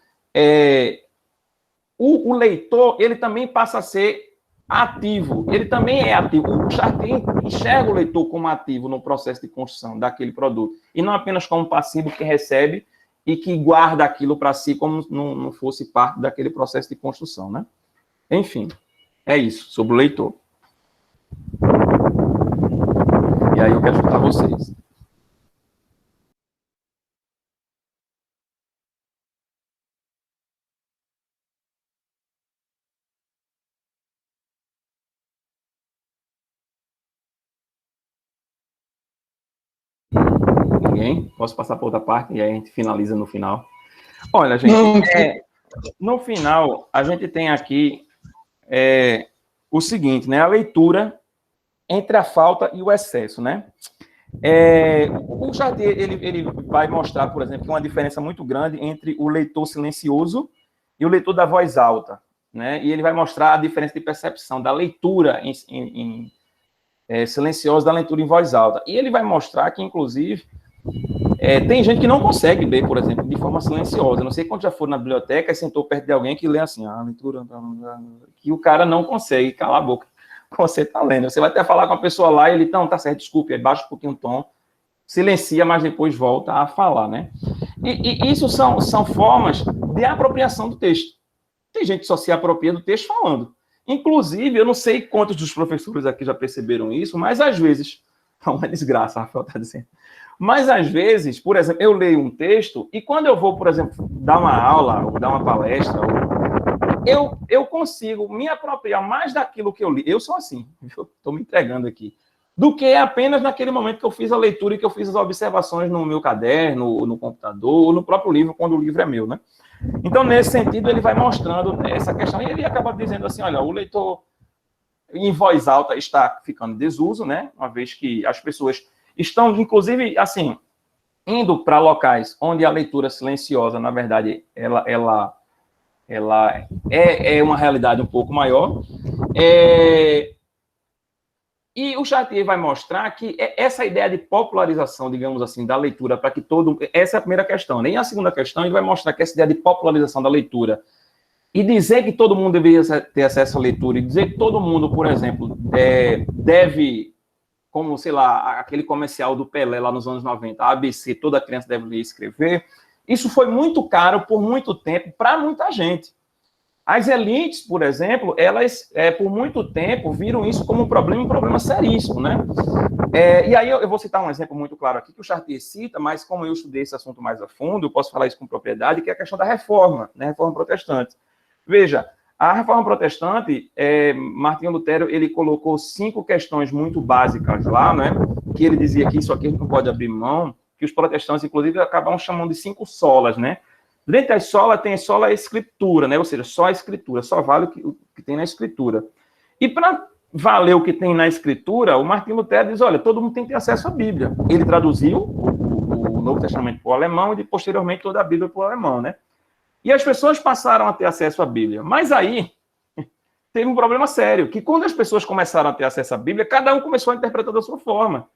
o leitor, ele também passa a ser ativo, ele também é ativo. O Chartier enxerga o leitor como ativo no processo de construção daquele produto, e não apenas como passivo que recebe e que guarda aquilo para si como não fosse parte daquele processo de construção, né? Enfim, é isso, sobre o leitor. E aí eu quero escutar vocês. Ninguém? Posso passar para outra parte e aí a gente finaliza no final. Olha, gente, no final, a gente tem aqui o seguinte, né? A leitura entre a falta e o excesso, né? O Chartier, ele vai mostrar, por exemplo, que uma diferença muito grande entre o leitor silencioso e o leitor da voz alta, né? E ele vai mostrar a diferença de percepção da leitura silenciosa da leitura em voz alta. E ele vai mostrar que, inclusive, tem gente que não consegue ler, por exemplo, de forma silenciosa. Não sei quando já for na biblioteca e sentou perto de alguém que lê assim, a leitura, que o cara não consegue calar a boca. Você está lendo. Você vai até falar com a pessoa lá e ele, não, tá certo, desculpe, aí baixa um pouquinho o tom, silencia, mas depois volta a falar, né? E isso são formas de apropriação do texto. Tem gente que só se apropria do texto falando. Inclusive, eu não sei quantos dos professores aqui já perceberam isso, mas às vezes, não, uma desgraça, a Rafael está dizendo, mas às vezes, por exemplo, eu leio um texto e quando eu vou, por exemplo, dar uma aula, ou dar uma palestra, eu consigo me apropriar mais daquilo que eu li. Eu sou assim, estou me entregando aqui, do que apenas naquele momento que eu fiz a leitura e que eu fiz as observações no meu caderno, no computador, ou no próprio livro, quando o livro é meu, né? Então, nesse sentido, ele vai mostrando essa questão, e ele acaba dizendo assim, olha, o leitor em voz alta está ficando em desuso, né? Uma vez que as pessoas estão, inclusive, assim, indo para locais onde a leitura silenciosa, na verdade, ela é uma realidade um pouco maior. E o Chartier vai mostrar que essa ideia de popularização, digamos assim, da leitura, para que todo... Essa é a primeira questão, né? E a segunda questão, ele vai mostrar que essa ideia de popularização da leitura e dizer que todo mundo deveria ter acesso à leitura e dizer que todo mundo, por exemplo, deve, como, sei lá, aquele comercial do Pelé lá nos anos 90, a ABC, toda criança deve ler e escrever, isso foi muito caro por muito tempo para muita gente. As elites, por exemplo, elas, por muito tempo, viram isso como um problema seríssimo, né? E aí eu vou citar um exemplo muito claro aqui, que o Chartier cita, mas como eu estudei esse assunto mais a fundo, eu posso falar isso com propriedade, que é a questão da reforma, né? Reforma protestante. Veja, a reforma protestante, Martinho Lutero, ele colocou 5 questões muito básicas lá, né? Que ele dizia que isso aqui a gente não pode abrir mão, que os protestantes, inclusive, acabavam chamando de 5 solas, né? Dentre as solas, tem sola a escritura, né? Ou seja, só a escritura, só vale o que tem na escritura. E para valer o que tem na escritura, o Martinho Lutero diz, olha, todo mundo tem que ter acesso à Bíblia. Ele traduziu o Novo Testamento para o alemão e, posteriormente, toda a Bíblia para o alemão, né? E as pessoas passaram a ter acesso à Bíblia. Mas aí, teve um problema sério, que quando as pessoas começaram a ter acesso à Bíblia, cada um começou a interpretar da sua forma.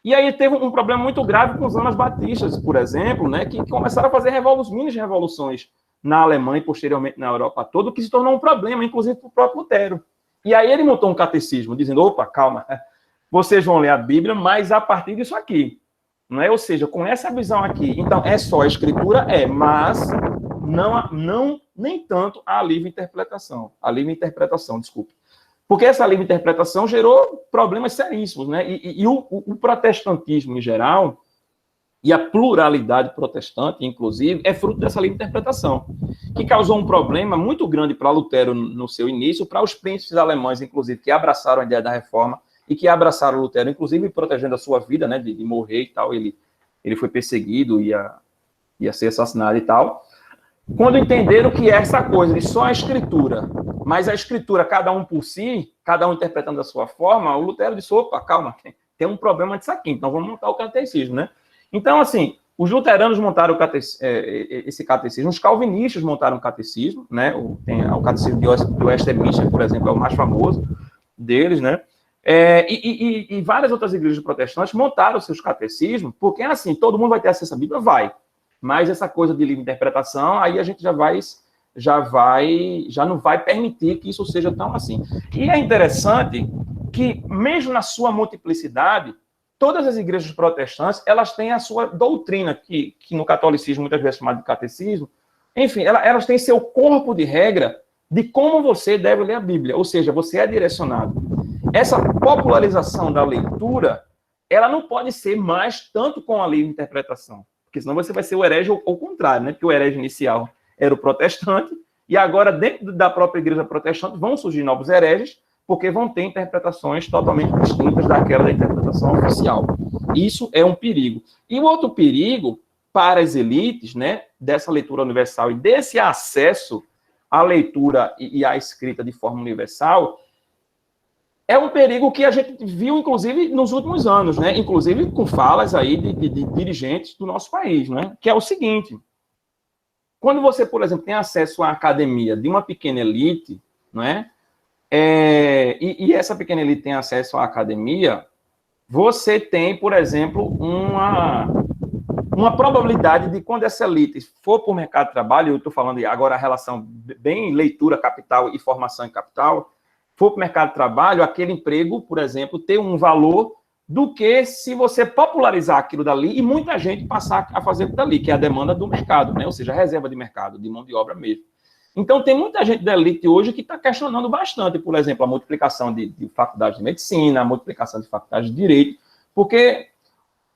E aí teve um problema muito grave com os anas batistas, por exemplo, né, que começaram a fazer mini revoluções na Alemanha e posteriormente na Europa toda, que se tornou um problema, inclusive para o próprio Lutero. E aí ele montou um catecismo, dizendo, opa, calma, vocês vão ler a Bíblia, mas a partir disso aqui. Não é? Ou seja, com essa visão aqui, então é só a escritura? Mas nem tanto a livre interpretação. Desculpe. Porque essa livre interpretação gerou problemas seríssimos, né? E o protestantismo, em geral, e a pluralidade protestante, inclusive, é fruto dessa livre interpretação, que causou um problema muito grande para Lutero no seu início, para os príncipes alemães, inclusive, que abraçaram a ideia da reforma e que abraçaram Lutero, inclusive protegendo a sua vida, né, de morrer e tal. Ele foi perseguido, ia ser assassinado e tal. Quando entenderam que essa coisa de só a escritura, mas a escritura, cada um por si, cada um interpretando da sua forma, o Lutero disse, opa, calma, tem um problema disso aqui, então vamos montar o catecismo, né? Então, assim, os luteranos montaram esse catecismo, os calvinistas montaram o catecismo, né? Tem o catecismo de Westminster, por exemplo, é o mais famoso deles, né? E várias outras igrejas protestantes montaram seus catecismos, porque, assim, todo mundo vai ter acesso à Bíblia? Vai. Mas essa coisa de livre interpretação, aí a gente já não vai permitir que isso seja tão assim. E é interessante que, mesmo na sua multiplicidade, todas as igrejas protestantes, elas têm a sua doutrina, que no catolicismo muitas vezes é chamada de catecismo. Enfim, elas têm seu corpo de regra de como você deve ler a Bíblia, ou seja, você é direcionado. Essa popularização da leitura, ela não pode ser mais tanto com a livre interpretação, porque senão você vai ser o herege ao contrário, né? Porque o herege inicial era o protestante, e agora dentro da própria igreja protestante vão surgir novos hereges, porque vão ter interpretações totalmente distintas daquela da interpretação oficial. Isso é um perigo. E o outro perigo para as elites, né, dessa leitura universal e desse acesso à leitura e à escrita de forma universal, é um perigo que a gente viu, inclusive, nos últimos anos, né, inclusive com falas aí de dirigentes do nosso país, né, que é o seguinte: quando você, por exemplo, tem acesso à academia de uma pequena elite, não é? E essa pequena elite tem acesso à academia, você tem, por exemplo, uma probabilidade de, quando essa elite for para o mercado de trabalho, eu estou falando agora a relação bem leitura capital e formação em capital, for para o mercado de trabalho, aquele emprego, por exemplo, ter um valor do que se você popularizar aquilo dali e muita gente passar a fazer aquilo dali, que é a demanda do mercado, né? Ou seja, a reserva de mercado, de mão de obra mesmo. Então, tem muita gente da elite hoje que está questionando bastante, por exemplo, a multiplicação de faculdades de medicina, a multiplicação de faculdades de direito, porque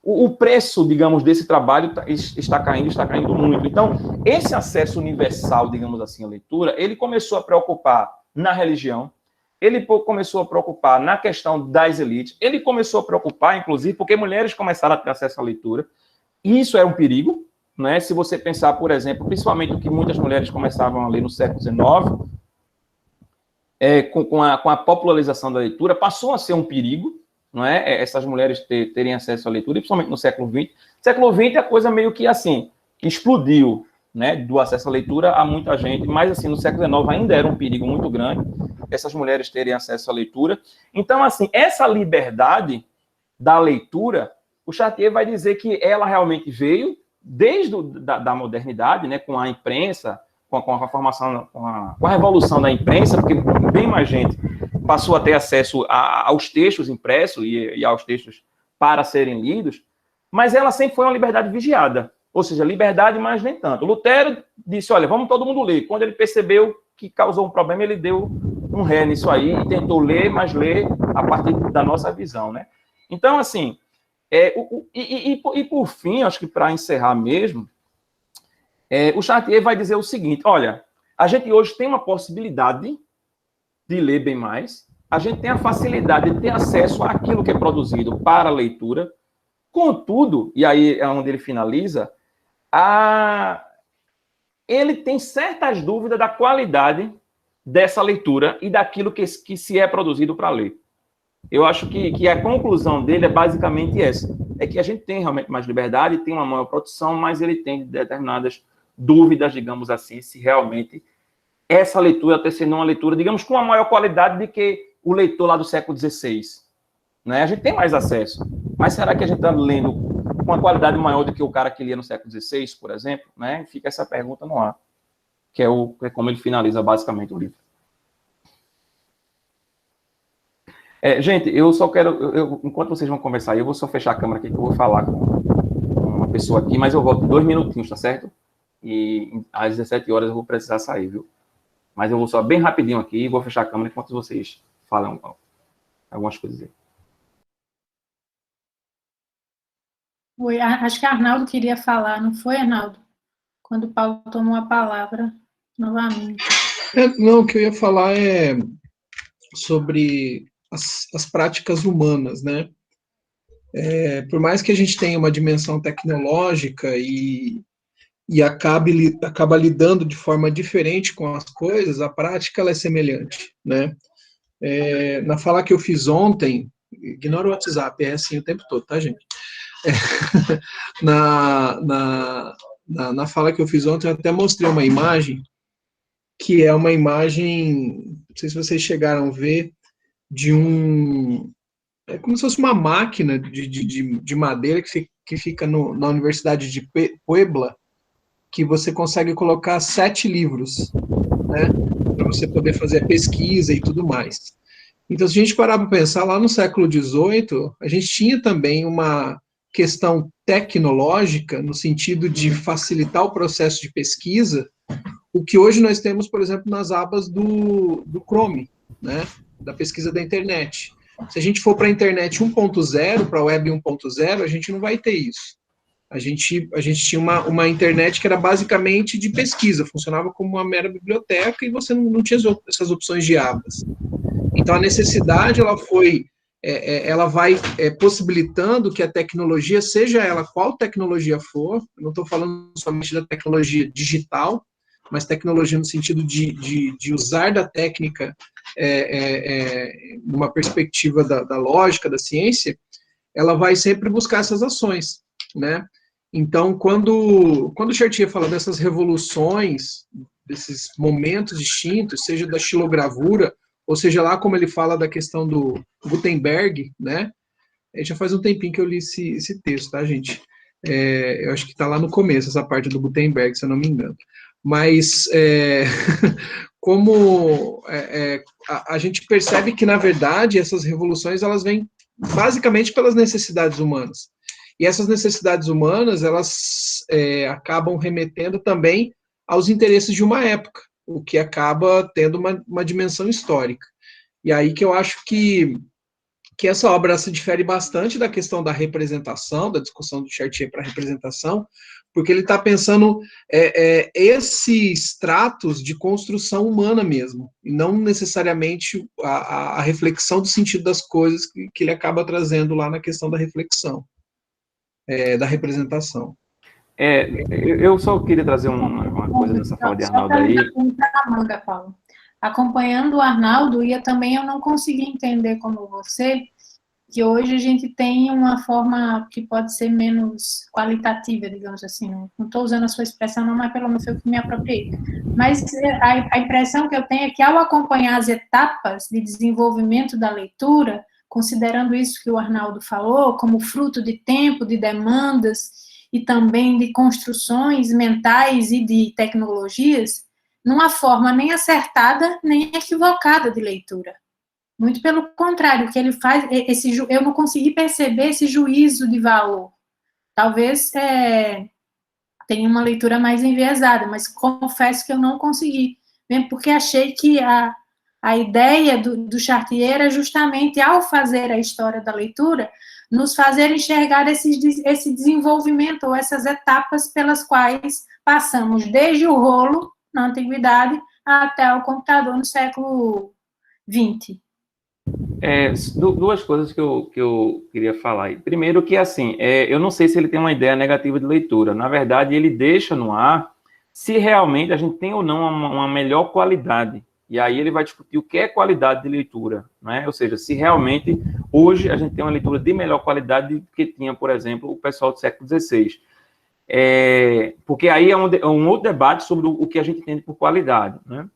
o preço, digamos, desse trabalho está caindo muito. Então, esse acesso universal, digamos assim, à leitura, ele começou a preocupar na religião, ele começou a preocupar na questão das elites, ele começou a preocupar, inclusive, porque mulheres começaram a ter acesso à leitura, e isso é um perigo, né? Se você pensar, por exemplo, principalmente o que muitas mulheres começavam a ler no século XIX, com a popularização da leitura, passou a ser um perigo, não é? Essas mulheres terem acesso à leitura, principalmente no século XX. No século XX, a coisa meio que, assim, explodiu, né, do acesso à leitura a muita gente, mas, assim, no século XIX ainda era um perigo muito grande essas mulheres terem acesso à leitura. Então, assim, essa liberdade da leitura, o Chartier vai dizer que ela realmente veio desde da modernidade, né, com a imprensa, com a formação, com a revolução da imprensa, porque bem mais gente passou a ter acesso aos textos impressos e aos textos para serem lidos, mas ela sempre foi uma liberdade vigiada, ou seja, liberdade, mas nem tanto. Lutero disse, olha, vamos todo mundo ler. Quando ele percebeu que causou um problema, ele deu um ré nisso aí e tentou ler, mas ler a partir da nossa visão, né? Então, assim, por fim, acho que para encerrar mesmo, o Chartier vai dizer o seguinte: olha, a gente hoje tem uma possibilidade de ler bem mais, a gente tem a facilidade de ter acesso àquilo que é produzido para a leitura, contudo, e aí é onde ele finaliza, ele tem certas dúvidas da qualidade dessa leitura e daquilo que se é produzido para ler. Eu acho que a conclusão dele é basicamente essa, é que a gente tem realmente mais liberdade, tem uma maior produção, mas ele tem determinadas dúvidas, digamos assim, se realmente essa leitura está sendo uma leitura, digamos, com uma maior qualidade do que o leitor lá do século XVI. Né? A gente tem mais acesso, mas será que a gente está lendo com uma qualidade maior do que o cara que lia no século XVI, por exemplo? Né? Fica essa pergunta no ar, que é como ele finaliza basicamente o livro. Gente, eu só quero, enquanto vocês vão conversar, eu vou só fechar a câmera aqui, que eu vou falar com uma pessoa aqui, mas eu volto 2 minutinhos, tá certo? E às 17 horas eu vou precisar sair, viu? Mas eu vou só bem rapidinho aqui e vou fechar a câmera enquanto vocês falam algumas coisas aí.
Oi, acho que Arnaldo queria falar, não foi, Arnaldo? Quando o Paulo tomou a palavra novamente.
Não, o que eu ia falar é sobre as práticas humanas, né? Por mais que a gente tenha uma dimensão tecnológica e acaba lidando de forma diferente com as coisas, a prática ela é semelhante, né? Na fala que eu fiz ontem, ignora o WhatsApp, é assim o tempo todo, tá, gente? Na fala que eu fiz ontem, eu até mostrei uma imagem, que é uma imagem, não sei se vocês chegaram a ver, de é como se fosse uma máquina de madeira que fica na Universidade de Puebla, que você consegue colocar 7 livros, né, para você poder fazer a pesquisa e tudo mais. Então, se a gente parar para pensar, lá no século XVIII, a gente tinha também uma questão tecnológica, no sentido de facilitar o processo de pesquisa, o que hoje nós temos, por exemplo, nas abas do Chrome, né, da pesquisa da internet. Se a gente for para a internet 1.0, para a web 1.0, a gente não vai ter isso. A gente tinha uma internet que era basicamente de pesquisa, funcionava como uma mera biblioteca e você não tinha essas opções de abas. Então, a necessidade, ela vai possibilitando que a tecnologia, seja ela qual tecnologia for, eu não estou falando somente da tecnologia digital, mas tecnologia no sentido de usar da técnica numa perspectiva da lógica, da ciência, ela vai sempre buscar essas ações, né? Então, quando o Chartier fala dessas revoluções, desses momentos distintos, seja da xilogravura, ou seja lá como ele fala da questão do Gutenberg, né? Já faz um tempinho que eu li esse texto, tá, gente? Eu acho que está lá no começo, essa parte do Gutenberg, se eu não me engano. Mas, como a gente percebe que, na verdade, essas revoluções, elas vêm basicamente pelas necessidades humanas. E essas necessidades humanas, elas acabam remetendo também aos interesses de uma época, o que acaba tendo uma dimensão histórica. E aí que eu acho que essa obra se difere bastante da questão da representação, da discussão do Chartier para a representação, porque ele está pensando esses tratos de construção humana mesmo, e não necessariamente a reflexão do sentido das coisas que ele acaba trazendo lá na questão da reflexão, da representação.
Eu só queria trazer uma coisa nessa fala de Arnaldo aí.
Paulo. Acompanhando o Arnaldo, e também eu não consegui entender como você, que hoje a gente tem uma forma que pode ser menos qualitativa, digamos assim. Não estou usando a sua expressão, não, mas pelo menos foi o que me apropriei. Mas a impressão que eu tenho é que, ao acompanhar as etapas de desenvolvimento da leitura, considerando isso que o Arnaldo falou, como fruto de tempo, de demandas, e também de construções mentais e de tecnologias, numa forma nem acertada, nem equivocada de leitura. Muito pelo contrário, o que ele faz, eu não consegui perceber esse juízo de valor. Talvez tenha uma leitura mais enviesada, mas confesso que eu não consegui, mesmo porque achei que a ideia do Chartier era justamente, ao fazer a história da leitura, nos fazer enxergar esse desenvolvimento, ou essas etapas pelas quais passamos desde o rolo, na antiguidade, até o computador no século XX.
Duas coisas que eu queria falar aí. Primeiro que, assim, eu não sei se ele tem uma ideia negativa de leitura. Na verdade, ele deixa no ar se realmente a gente tem ou não uma melhor qualidade. E aí ele vai discutir o que é qualidade de leitura, né? Ou seja, se realmente hoje a gente tem uma leitura de melhor qualidade do que tinha, por exemplo, o pessoal do século XVI. Porque aí é um outro debate sobre o que a gente entende por qualidade, né?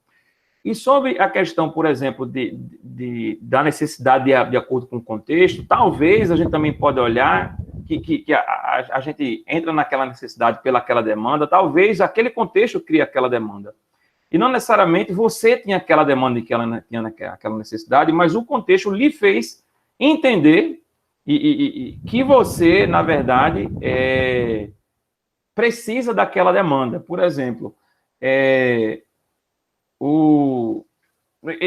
E sobre a questão, por exemplo, da necessidade de acordo com o contexto, talvez a gente também pode olhar que a gente entra naquela necessidade pelaquela demanda, talvez aquele contexto crie aquela demanda. E não necessariamente você tinha aquela demanda e que ela tinha aquela necessidade, mas o contexto lhe fez entender que você, na verdade, precisa daquela demanda. Por exemplo,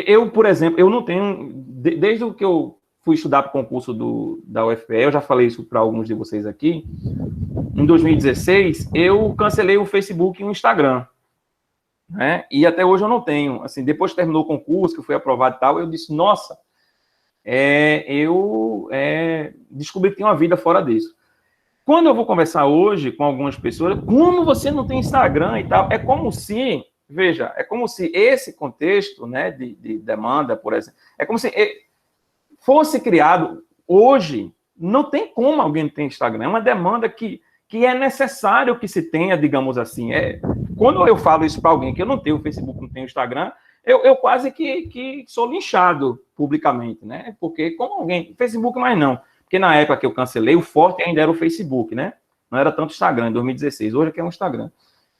eu, por exemplo, eu não tenho, desde que eu fui estudar para o concurso da UFPE, eu já falei isso para alguns de vocês aqui, em 2016, eu cancelei o Facebook e o Instagram, né? E até hoje eu não tenho. Assim, depois que terminou o concurso, que eu fui aprovado e tal, eu disse, nossa, eu descobri que tem uma vida fora disso. Quando eu vou conversar hoje com algumas pessoas, como você não tem Instagram e tal, é como se, veja, é como se esse contexto, né, de demanda, por exemplo, é como se fosse criado hoje, não tem como alguém ter Instagram, é uma demanda que é necessário que se tenha, digamos assim. Quando eu falo isso para alguém que eu não tenho Facebook, não tenho Instagram, eu quase que sou linchado publicamente, né? Porque como alguém... Facebook mais não. Porque na época que eu cancelei, o forte ainda era o Facebook, né? Não era tanto o Instagram, em 2016. Hoje aqui é um Instagram.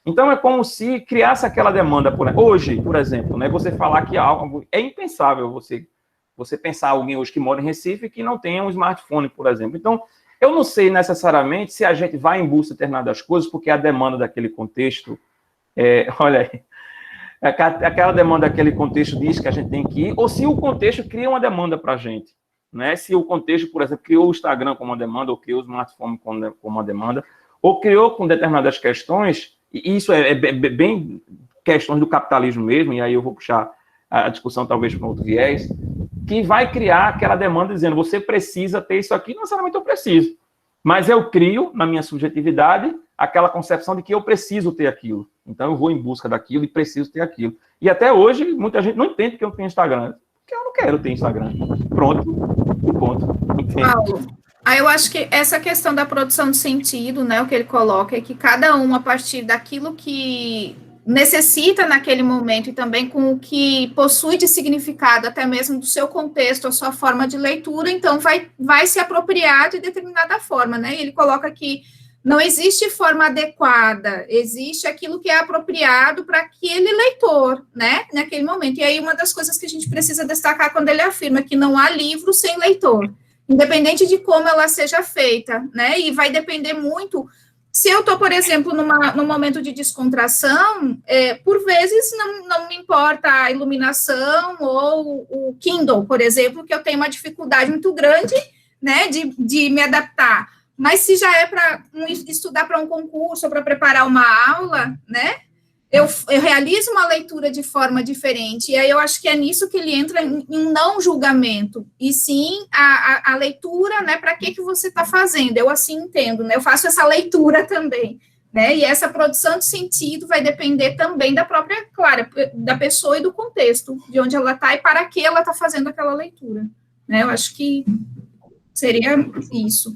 Então é como se criasse aquela demanda. Hoje, por exemplo, né? Você falar que algo... É impensável você pensar alguém hoje que mora em Recife que não tenha um smartphone, por exemplo. Então, eu não sei necessariamente se a gente vai em busca de determinadas coisas, porque a demanda daquele contexto... olha aí. Aquela demanda daquele contexto diz que a gente tem que ir, ou se o contexto cria uma demanda para a gente, né? Se o contexto, por exemplo, criou o Instagram como uma demanda, ou criou o smartphone como uma demanda, ou criou com determinadas questões, e isso é bem questões do capitalismo mesmo, e aí eu vou puxar a discussão talvez para outro viés, que vai criar aquela demanda dizendo, você precisa ter isso aqui, não necessariamente eu preciso, mas eu crio, na minha subjetividade, aquela concepção de que eu preciso ter aquilo. Então, eu vou em busca daquilo e preciso ter aquilo. E até hoje, muita gente não entende que eu tenho Instagram. Porque eu não quero ter Instagram. Pronto. Ponto.
Paulo, aí eu acho que essa questão da produção de sentido, né, o que ele coloca é que cada um, a partir daquilo que necessita naquele momento e também com o que possui de significado, até mesmo do seu contexto, a sua forma de leitura, então vai se apropriar de determinada forma, né? E ele coloca que não existe forma adequada, existe aquilo que é apropriado para aquele leitor, né, naquele momento. E aí uma das coisas que a gente precisa destacar quando ele afirma que não há livro sem leitor, independente de como ela seja feita, né, e vai depender muito. Se eu estou, por exemplo, num momento de descontração, por vezes não me importa a iluminação ou o Kindle, por exemplo, que eu tenho uma dificuldade muito grande, né, de me adaptar. Mas se já é para estudar para um concurso ou para preparar uma aula, né, eu realizo uma leitura de forma diferente. E aí eu acho que é nisso que ele entra em não julgamento, e sim a leitura, né, para que você está fazendo. Eu assim entendo, né, eu faço essa leitura também, né, e essa produção de sentido vai depender também da própria, claro, da pessoa e do contexto, de onde ela está e para que ela está fazendo aquela leitura, né, eu acho que seria isso.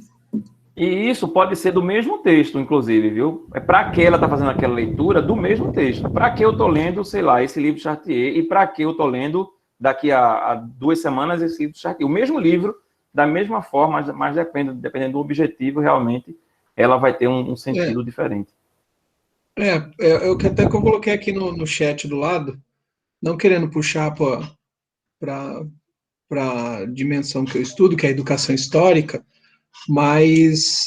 E isso pode ser do mesmo texto, inclusive, viu? É para que ela está fazendo aquela leitura do mesmo texto. Para que eu estou lendo, sei lá, esse livro de Chartier, e para que eu estou lendo daqui a 2 semanas esse livro de Chartier. O mesmo livro, da mesma forma, mas dependendo do objetivo, realmente, ela vai ter um sentido diferente.
Eu que até coloquei aqui no chat do lado, não querendo puxar para a dimensão que eu estudo, que é a educação histórica, mas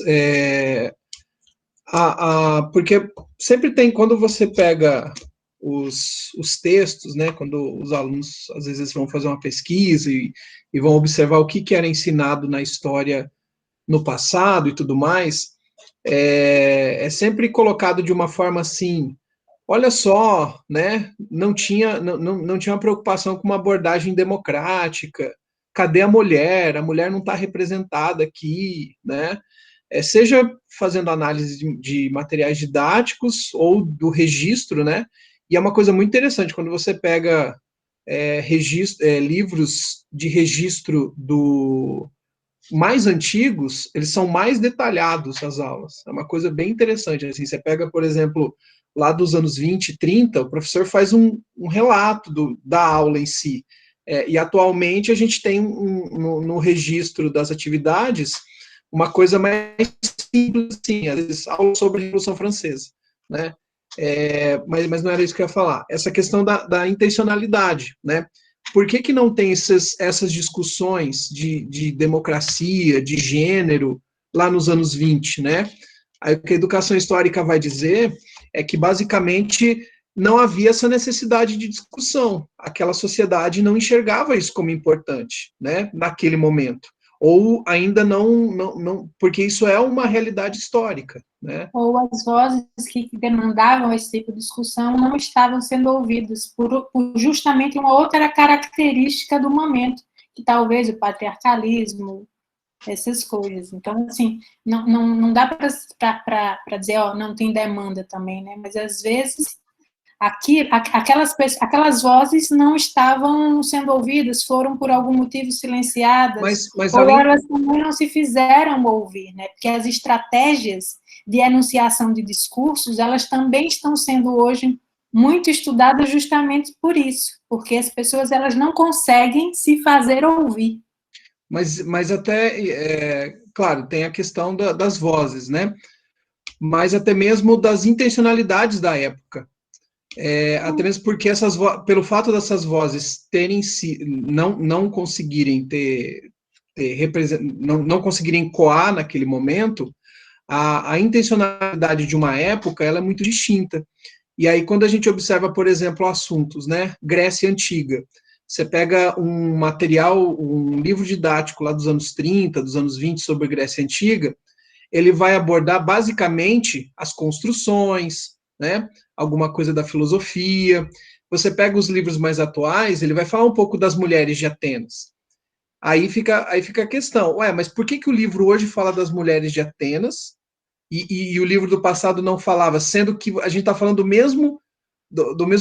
porque sempre tem, quando você pega os textos, né, quando os alunos às vezes vão fazer uma pesquisa e vão observar o que era ensinado na história no passado e tudo mais, é sempre colocado de uma forma assim, olha só, né, não tinha uma preocupação com uma abordagem democrática, cadê a mulher? A mulher não está representada aqui, né? Seja fazendo análise de materiais didáticos ou do registro, né? E é uma coisa muito interessante, quando você pega livros de registro mais antigos, eles são mais detalhados, as aulas. É uma coisa bem interessante. Assim, você pega, por exemplo, lá dos anos 20, 30, o professor faz um relato da aula em si. E atualmente a gente tem no registro das atividades uma coisa mais simples, assim, às vezes aula sobre a Revolução Francesa, né? Mas não era isso que eu ia falar. Essa questão da intencionalidade, né? Por que não tem essas discussões de democracia, de gênero, lá nos anos 20, né? Aí o que a educação histórica vai dizer é que, basicamente, não havia essa necessidade de discussão. Aquela sociedade não enxergava isso como importante, né, naquele momento. ou ainda não, porque isso é uma realidade histórica, né?
Ou as vozes que demandavam esse tipo de discussão não estavam sendo ouvidas por justamente uma outra característica do momento, que talvez o patriarcalismo, essas coisas. Então, assim, não dá para dizer, ó, não tem demanda também, né? Mas, às vezes, aquelas vozes não estavam sendo ouvidas, foram, por algum motivo, silenciadas,
Mas
ou
além...
elas também não se fizeram ouvir, né? Porque as estratégias de enunciação de discursos, elas também estão sendo, hoje, muito estudadas justamente por isso, porque as pessoas, elas não conseguem se fazer ouvir.
Mas até, claro, tem a questão das vozes, né? Mas até mesmo das intencionalidades da época. Até mesmo porque pelo fato dessas vozes terem não conseguirem não conseguirem coar naquele momento, a intencionalidade de uma época ela é muito distinta. E aí, quando a gente observa, por exemplo, assuntos, né? Grécia Antiga. Você pega um material, um livro didático lá dos anos 30, dos anos 20 sobre Grécia Antiga, ele vai abordar basicamente as construções, né? Alguma coisa da filosofia. Você pega os livros mais atuais, ele vai falar um pouco das mulheres de Atenas. Aí fica a questão, mas por que o livro hoje fala das mulheres de Atenas e o livro do passado não falava, sendo que a gente está falando do mesmo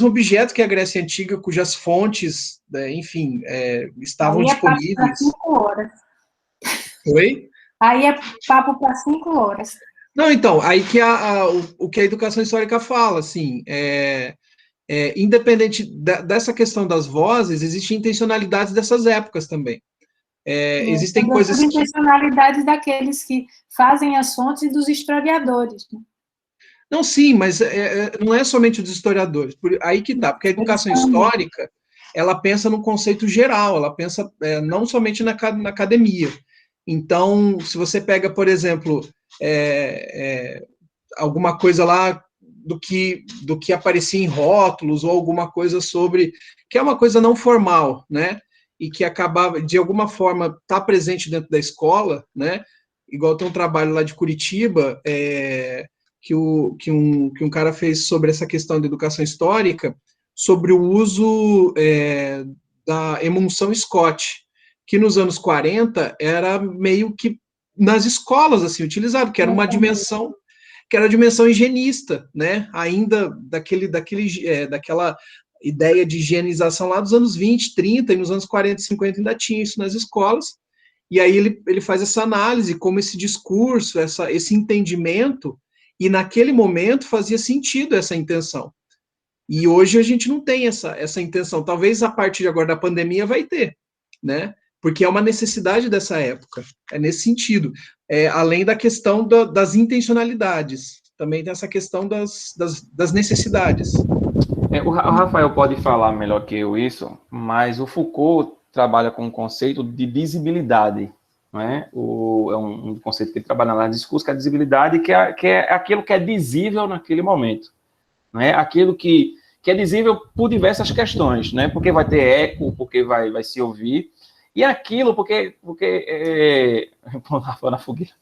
objeto que a Grécia Antiga, cujas fontes, né, enfim, estavam disponíveis.
Para 5 horas.
Oi?
Aí é papo para 5 horas.
Não, então, aí que o que a educação histórica fala, assim, independente dessa questão das vozes, existem intencionalidades dessas épocas também. Existem coisas
que... intencionalidades daqueles que fazem as fontes dos historiadores. Né?
Não, sim, mas não é somente dos historiadores. Aí que tá, porque a educação histórica, ela pensa no conceito geral, ela pensa não somente na academia. Então, se você pega, por exemplo, alguma coisa lá do que aparecia em rótulos, ou alguma coisa sobre, que é uma coisa não formal, né? E que acabava, de alguma forma, tá presente dentro da escola, né? Igual tem um trabalho lá de Curitiba, que um cara fez sobre essa questão da educação histórica, sobre o uso da emulsão Scott, que nos anos 40 era meio que nas escolas assim utilizado, que era uma dimensão higienista, né? Ainda daquela ideia de higienização lá dos anos 20, 30, e nos anos 40 e 50 ainda tinha isso nas escolas. E aí ele faz essa análise, como esse discurso, esse entendimento, e naquele momento fazia sentido essa intenção. E hoje a gente não tem essa intenção. Talvez a partir de agora da pandemia vai ter, né? Porque é uma necessidade dessa época. É nesse sentido. Além da questão das intencionalidades, também tem essa questão das necessidades.
O Rafael pode falar melhor que eu isso, mas o Foucault trabalha com o conceito de visibilidade. Não é? É um conceito que ele trabalha na discurso, que é a visibilidade, que é aquilo que é visível naquele momento. Não é? Aquilo que é visível por diversas questões, né? Porque vai ter eco, porque vai se ouvir, e aquilo, porque na fogueira.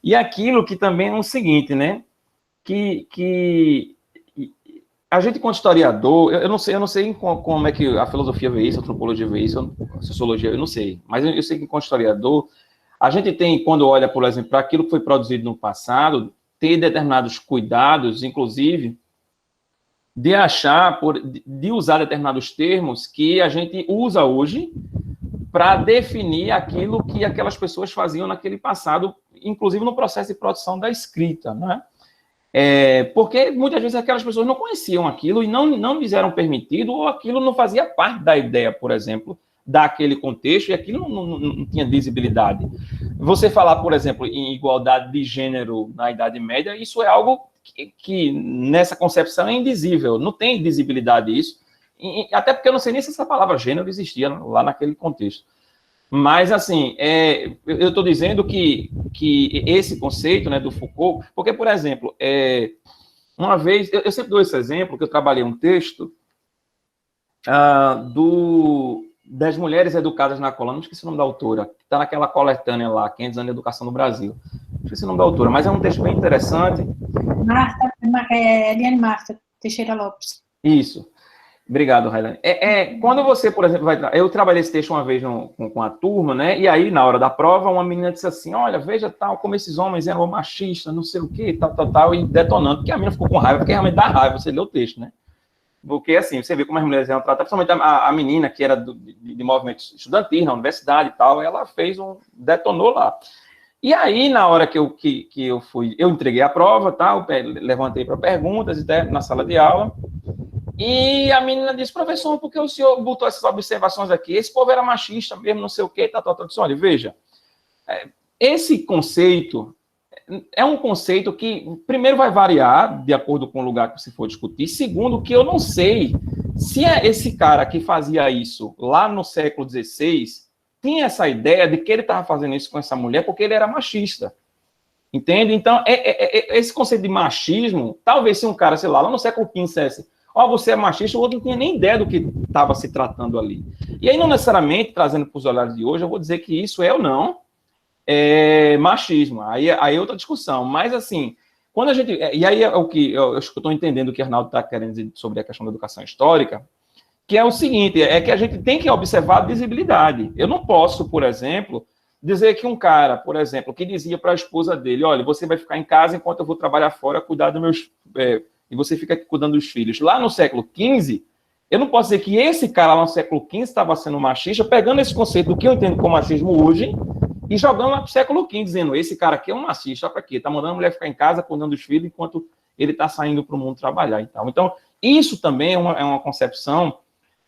E aquilo que também é o seguinte, né? Que a gente, como historiador, eu não sei como é que a filosofia vê isso, a antropologia vê isso, a sociologia, eu não sei. Mas eu sei que, como historiador, a gente tem, quando olha, por exemplo, para aquilo que foi produzido no passado, ter determinados cuidados, inclusive, de de usar determinados termos que a gente usa hoje para definir aquilo que aquelas pessoas faziam naquele passado, inclusive no processo de produção da escrita, não é? Porque muitas vezes aquelas pessoas não conheciam aquilo e não lhes eram permitido, ou aquilo não fazia parte da ideia, por exemplo, daquele contexto, e aquilo não tinha visibilidade. Você falar, por exemplo, em igualdade de gênero na Idade Média, isso é algo que nessa concepção é indizível, não tem visibilidade isso, até porque eu não sei nem se essa palavra gênero existia lá naquele contexto. Mas, assim, eu estou dizendo que esse conceito, né, do Foucault, porque, por exemplo, uma vez, eu sempre dou esse exemplo, que eu trabalhei um texto das mulheres educadas na colônia, não esqueci o nome da autora, que está naquela coletânea lá, 500 anos de educação no Brasil. Não esqueci o nome da autora, mas é um texto bem interessante.
Eliane Marta Teixeira Lopes.
Isso. Obrigado, Railane. Quando você, por exemplo, eu trabalhei esse texto uma vez com a turma, né? E aí, na hora da prova, uma menina disse assim, olha, veja tal, como esses homens eram machistas, não sei o quê, tal, e detonando, porque a menina ficou com raiva, porque realmente dá raiva você ler o texto, né? Porque, assim, você vê como as mulheres eram tratadas, principalmente a menina, que era de movimento estudantil na universidade e tal, ela detonou lá. E aí, na hora que eu fui, eu entreguei a prova, tal, levantei para perguntas, na sala de aula, e a menina disse, professor, por que o senhor botou essas observações aqui? Esse povo era machista mesmo, não sei o quê, tal. Eu disse, olha, veja, esse conceito é um conceito que, primeiro, vai variar de acordo com o lugar que você for discutir. Segundo, que eu não sei se esse cara que fazia isso lá no século XVI tinha essa ideia de que ele estava fazendo isso com essa mulher porque ele era machista. Entende? Então, esse conceito de machismo, talvez se um cara, sei lá no século XV dissesse, você é machista, o outro não tinha nem ideia do que estava se tratando ali. E aí, não necessariamente, trazendo para os olhares de hoje, eu vou dizer que isso é ou não machismo. Aí é outra discussão. Mas, assim, quando a gente... E aí é o que eu estou entendendo o que o Arnaldo está querendo dizer sobre a questão da educação histórica, que é o seguinte, é que a gente tem que observar a visibilidade. Eu não posso, por exemplo, dizer que um cara, por exemplo, que dizia para a esposa dele, olha, você vai ficar em casa enquanto eu vou trabalhar fora, cuidar dos meus... e você fica aqui cuidando dos filhos. Lá no século XV, eu não posso dizer que esse cara lá no século XV estava sendo machista, pegando esse conceito do que eu entendo como machismo hoje, e jogando lá para o século XV, dizendo, esse cara aqui é um machista, para quê? Está mandando a mulher ficar em casa cuidando dos filhos enquanto ele está saindo para o mundo trabalhar e tal. Então, isso também é uma concepção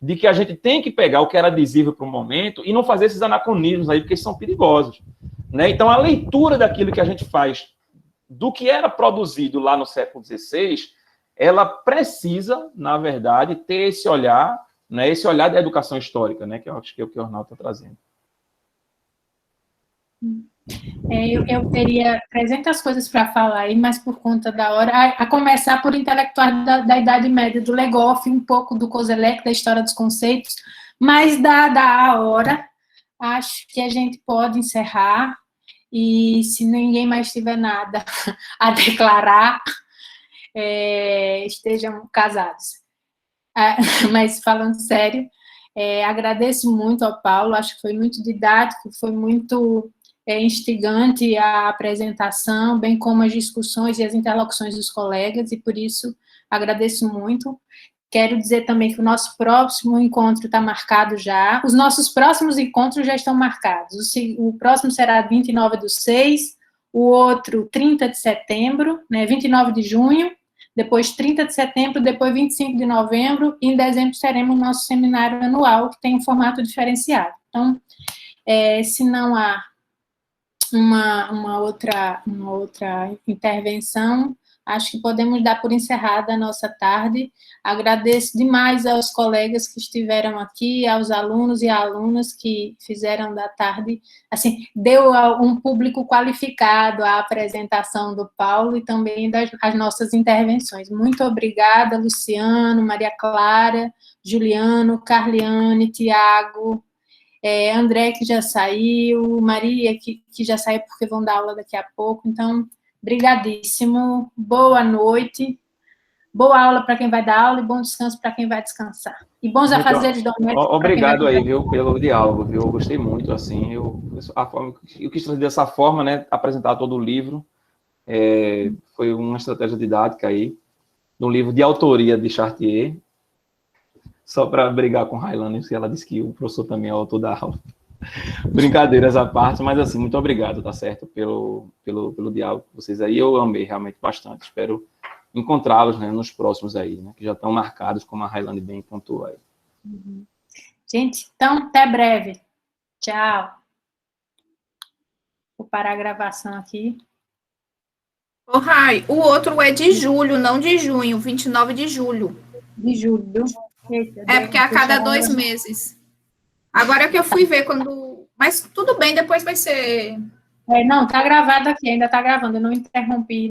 de que a gente tem que pegar o que era dizível para o momento e não fazer esses anacronismos aí, porque eles são perigosos. Né? Então, a leitura daquilo que a gente faz, do que era produzido lá no século XVI, ela precisa, na verdade, ter esse olhar, né, esse olhar da educação histórica, né, que eu acho que é o que o Arnaldo está trazendo.
Eu teria 300 coisas para falar aí, mas por conta da hora, a começar por intelectuais da Idade Média, do Legoff, um pouco do Koselleck, da história dos conceitos, mas dada a hora, acho que a gente pode encerrar, e se ninguém mais tiver nada a declarar, estejam casados. Mas, falando sério, agradeço muito ao Paulo, acho que foi muito didático, foi muito instigante a apresentação, bem como as discussões e as interlocuções dos colegas, e por isso agradeço muito. Quero dizer também que o nosso próximo encontro está marcado já, os nossos próximos encontros já estão marcados, o próximo será 29/6, o outro 30 de setembro, né, 29 de junho, depois 30 de setembro, depois 25 de novembro, e em dezembro teremos o nosso seminário anual, que tem um formato diferenciado. Então, se não há uma outra intervenção, acho que podemos dar por encerrada a nossa tarde. Agradeço demais aos colegas que estiveram aqui, aos alunos e alunas que fizeram da tarde, assim, deu um público qualificado à apresentação do Paulo e também das nossas intervenções. Muito obrigada, Luciano, Maria Clara, Juliano, Carliane, Tiago, André, que já saiu, Maria, que já saiu porque vão dar aula daqui a pouco. Então, brigadíssimo, boa noite, boa aula para quem vai dar aula e bom descanso para quem vai descansar. E bons afazeres domésticos.
Obrigado aí, viu, pelo diálogo, viu? Eu gostei muito, assim, eu quis trazer dessa forma, né, apresentar todo o livro, foi uma estratégia didática aí, do livro de autoria de Chartier, só para brigar com Railane, que ela disse que o professor também é autor da aula. Brincadeiras à parte, mas assim, muito obrigado, tá certo, pelo diálogo com vocês aí, eu amei realmente bastante, espero encontrá-los, né, nos próximos aí, né, que já estão marcados, como a Railane bem pontuou aí.
Gente, então, até breve. Tchau. Vou parar a gravação aqui.
Ô, Rai, o outro é de julho, não de junho, 29 de julho.
De julho.
Porque é a cada 2 meses. Agora que eu fui ver quando... Mas tudo bem, depois vai ser...
Não, tá gravado aqui, ainda tá gravando, eu não interrompi.